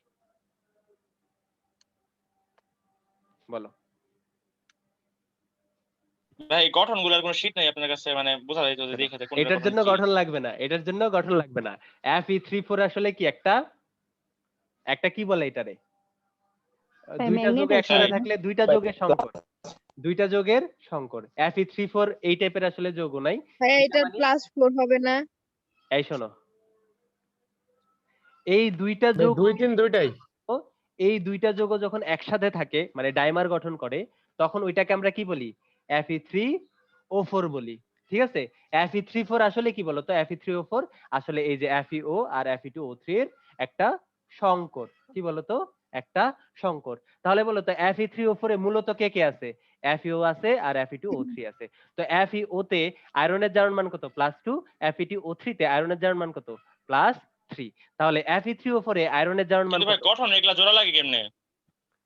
বলো। ভাই গঠনগুলোর কোনো শীট নাই আপনার কাছে, মানে বোঝা যাইতো যে দেখাতে কোনটার এটার গঠন জন্য কি। গঠন লাগবে না, এটার জন্য গঠন লাগবে না। Fe34 আসলে কি একটা একটা কি বলে এটারে? তাই দুইটা যোগ ম্যাগনেটাইজ একসাথে করে না? থাকলে দুইটা যোগের সংকর। দুইটা যোগের সংকর। Fe34 এই টাইপের আসলে যৌগ নাই। ভাই এটা এটার মানে +4 হবে না? এই শোনো, এই দুইটা ভাই যোগ 2 3 দুইটাই। এই দুইটা যৌগ যখন একসাথে থাকে মানে ডাইমার গঠন করে, তখন ওইটাকে আমরা কি বলি? Fe3O4 বলি। ঠিক আছে? Fe34 আসলে কি বলতো? Fe3O4 আসলে এই যে FeO আর Fe2O3 এর একটা সংকর। কি বলতো? একটা সংকর। তাহলে বলতো Fe3O4 এ মূলত কে কে আছে? FeO আছে আর Fe2O3 আছে। তো FeO তে আয়রনের জারণ মান কত? +2। Fe2O3 তে আয়রনের জারণ মান কত? +3। তাহলে Fe3O4 এ আয়রনের জারণ মান কিন্তু ভাই কত? গঠন এগুলা জোড়া লাগে কেমনে?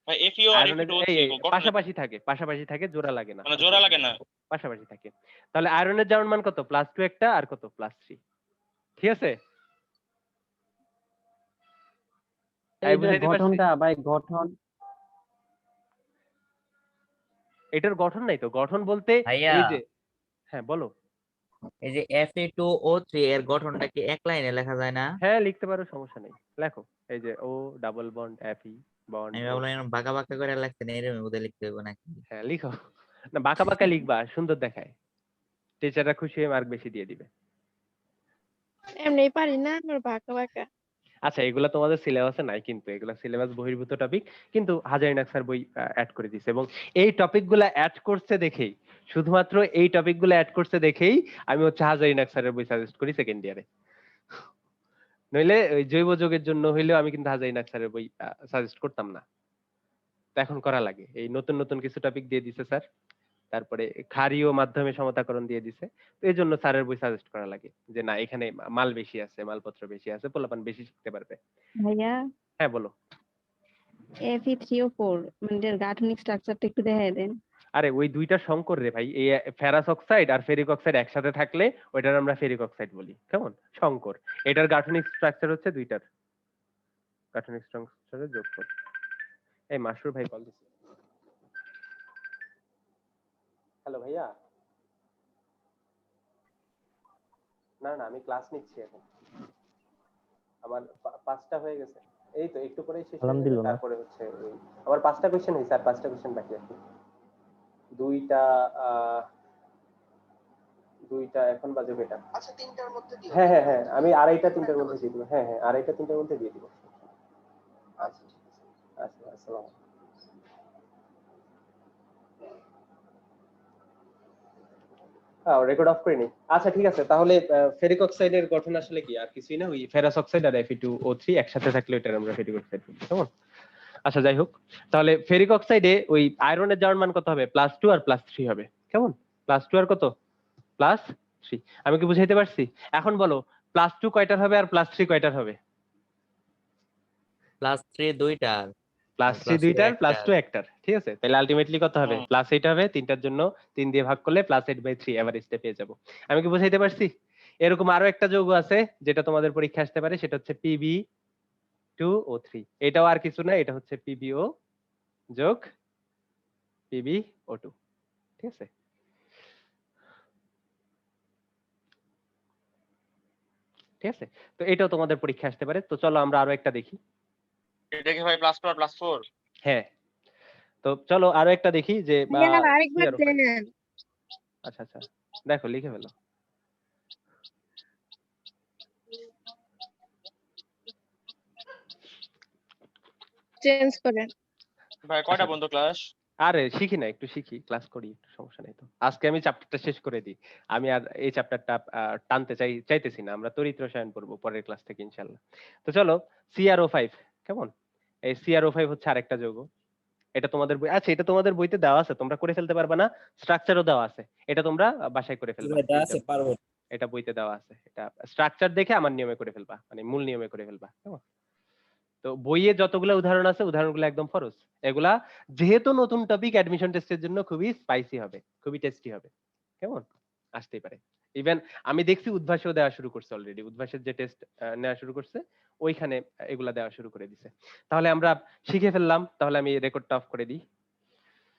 ভাই FeO আর আয়রনের Fe2O3 এই গঠন পাশাপাশি থাকে, জোড়া লাগে না। মানে জোড়া লাগে না। পাশাপাশি থাকে। তাহলে আয়রনের জারণ মান কত? +2 একটা আর কত? +3। ঠিক আছে? এই যে বুঝাইতে পারছি? গঠনটা ভাই গঠন এটার গঠন নাই তো। গঠন বলতে ভাইয়া এই যে হ্যাঁ বলো। এই যে Fe2O3 এর গঠনটা কি এক লাইনে লেখা যায় না? হ্যাঁ লিখতে পারো, সমস্যা নেই। লেখো। এই যে O double bond Fe bond আমি O। ভাবলাম এরকম বাঁকা বাঁকা করে লাগছে, এরকম বোধহয় লিখতে হবে নাকি? হ্যাঁ লিখো। না বাঁকা বাঁকা লিখবা, সুন্দর দেখায়। টিচাররা খুশি হয়ে মার্ক বেশি দিয়ে দিবে। এমনি পারি না আমার বাঁকা। আচ্ছা, এগুলা তোমাদের সিলেবাসে নাই, কিন্তু এগুলা সিলেবাস বহির্ভূত টপিক, কিন্তু হাজারিনাক স্যার বই অ্যাড করে দিয়েছে এবং এই টপিকগুলা অ্যাড করছে দেখেই, শুধুমাত্র এই টপিকগুলো অ্যাড করছে দেখেই আমি হচ্ছে হাজারিনাক স্যারের বই সাজেস্ট করি সেকেন্ড ইয়ারে। নইলে ওই জৈব যোগের জন্য হইলেও আমি কিন্তু হাজারিনাক স্যারের বই সাজেস্ট করতাম না। তো এখন করা লাগে, এই নতুন নতুন কিছু টপিক দিয়ে দিছে স্যার, তারপরে ক্ষারীয় মাধ্যমে সমতাকরণ দিয়ে দিছে। তো এই জন্য স্যারের বই সাজেস্ট করা লাগে যে না এখানে মাল বেশি আছে, মালপত্র বেশি আছে, পোলাপান বেশি শিখতে পারবে। ভাইয়া হ্যাঁ বলো। Fe3O4 মানে এটার গাঠনিক স্ট্রাকচারটা একটু দেখায় দেন। আরে ওই দুইটা সংকর রে ভাই, এই ফেরাস অক্সাইড আর ফেরিক অক্সাইড একসাথে থাকলে ওইটার আমরা ফেরিক অক্সাইড বলি। কেমন? সংকর। এটার গাঠনিক স্ট্রাকচার হচ্ছে দুইটার গাঠনিক স্ট্রাকচারের যোগফল। এই মাসুর ভাই কল দিছে। হ্যালো ভাইয়া। না না আমি ক্লাস নিচ্ছি এখন, আমার 5টা হয়ে গেছে। এই তো একটু পরেই শেষ হয়ে যাবে। তারপরে হচ্ছে ওই আমার 5টা কোশ্চেন হইছে আর 5টা কোশ্চেন বাকি আছে। দুইটা এখন বাজে কয়টা? আচ্ছা 3টার মধ্যে দিও। হ্যাঁ আমি আড়াইটা 3টার মধ্যে দিয়ে দিব। হ্যাঁ আড়াইটা 3টার মধ্যে দিয়ে দিব। আচ্ছা ঠিক আছে। আচ্ছা আসসালামু আলাইকুম। হ্যাঁ রেকর্ড অফ করে নি। আচ্ছা ঠিক আছে, তাহলে ফেরিক অক্সাইডের গঠন আসলে কি? আর কিছুই না, ওই ফেরাস অক্সাইড আর Fe2O3 একসাথে থাকলে ওইটার আমরা ফেরিক অক্সাইড বলি। কেমন? আচ্ছা যাই হোক, তাহলে ফেরিক অক্সাইডে ওই আয়রনের জারণ মান কত হবে? +2 আর +3 হবে। কেমন? +2 আর কত? +3। আমি কি বুঝাইতে পারছি? এখন বলো +2 কয়টার হবে আর +3 কয়টার হবে? +3 দুইটার +3 দুইটার, +2 একটার। ঠিক আছে? তাহলে আলটিমেটলি কত হবে? +8 হবে, তিনটার জন্য 3 দিয়ে ভাগ করলে +8/3 এভারেজটা পেয়ে যাব। আমি কি বুঝাইতে পারছি? এরকম আরো একটা যৌগ আছে যেটা তোমাদের পরীক্ষা আসতে পারে, সেটা হচ্ছে Pb2O3। এটাও আর কিছু না, এটা হচ্ছে PbO যোগ PbO2। ঠিক আছে? ঠিক আছে? তো এটাও তোমাদের পরীক্ষা আসতে পারে। তো চলো আমরা আরো একটা দেখি। এটা কি ভাই +2 আর +4? হ্যাঁ, তো চলো আরো একটা দেখি যে আরেকবার দেন। আচ্ছা দেখো লিখে ফেলো। চেঞ্জ করেন। ভাই কয়টা বন্ধ ক্লাস? আরে শিখি না, একটু শিখি, ক্লাস করি, একটু সমস্যা নেই তো। আজকে আমি চ্যাপ্টারটা শেষ করে দিই। আমি আর এই চ্যাপ্টারটা টানতে চাইতেছি না। আমরা তড়িৎ রসায়ন পড়বো পরের ক্লাস থেকে ইনশাআল্লাহ। তো চলো CrO5। কেমন? এই CrO5 হচ্ছে আরেকটা যৌগ। এটা তোমাদের বই, আচ্ছা এটা তোমাদের বইতে দেওয়া আছে, তোমরা করে ফেলতে পারবে না? স্ট্রাকচারও দেওয়া আছে, এটা তোমরা বাসায় করে ফেলবা। এটা বইতে দেওয়া আছে, এটা স্ট্রাকচার দেখে আমার নিয়মে করে ফেলবা, মানে মূল নিয়মে করে ফেলবা। কেমন? তো বইয়ে যতগুলো উদাহরণ আছে উদাহরণগুলো একদম ফরজ। এগুলা যেহেতু নতুন টপিক, অ্যাডমিশন টেস্টের জন্য খুবই স্পাইসি হবে, খুবই টেস্টি হবে। কেমন আসতেই পারে। ইভেন আমি দেখছি উদ্ভাসেও দেওয়া শুরু করছে অলরেডি, উদ্ভাসের যে টেস্ট নেওয়া শুরু করছে ওইখানে এগুলা দেওয়া শুরু করে দিছে। তাহলে আমরা শিখে ফেললাম, তাহলে আমি রেকর্ডটা অফ করে দিই।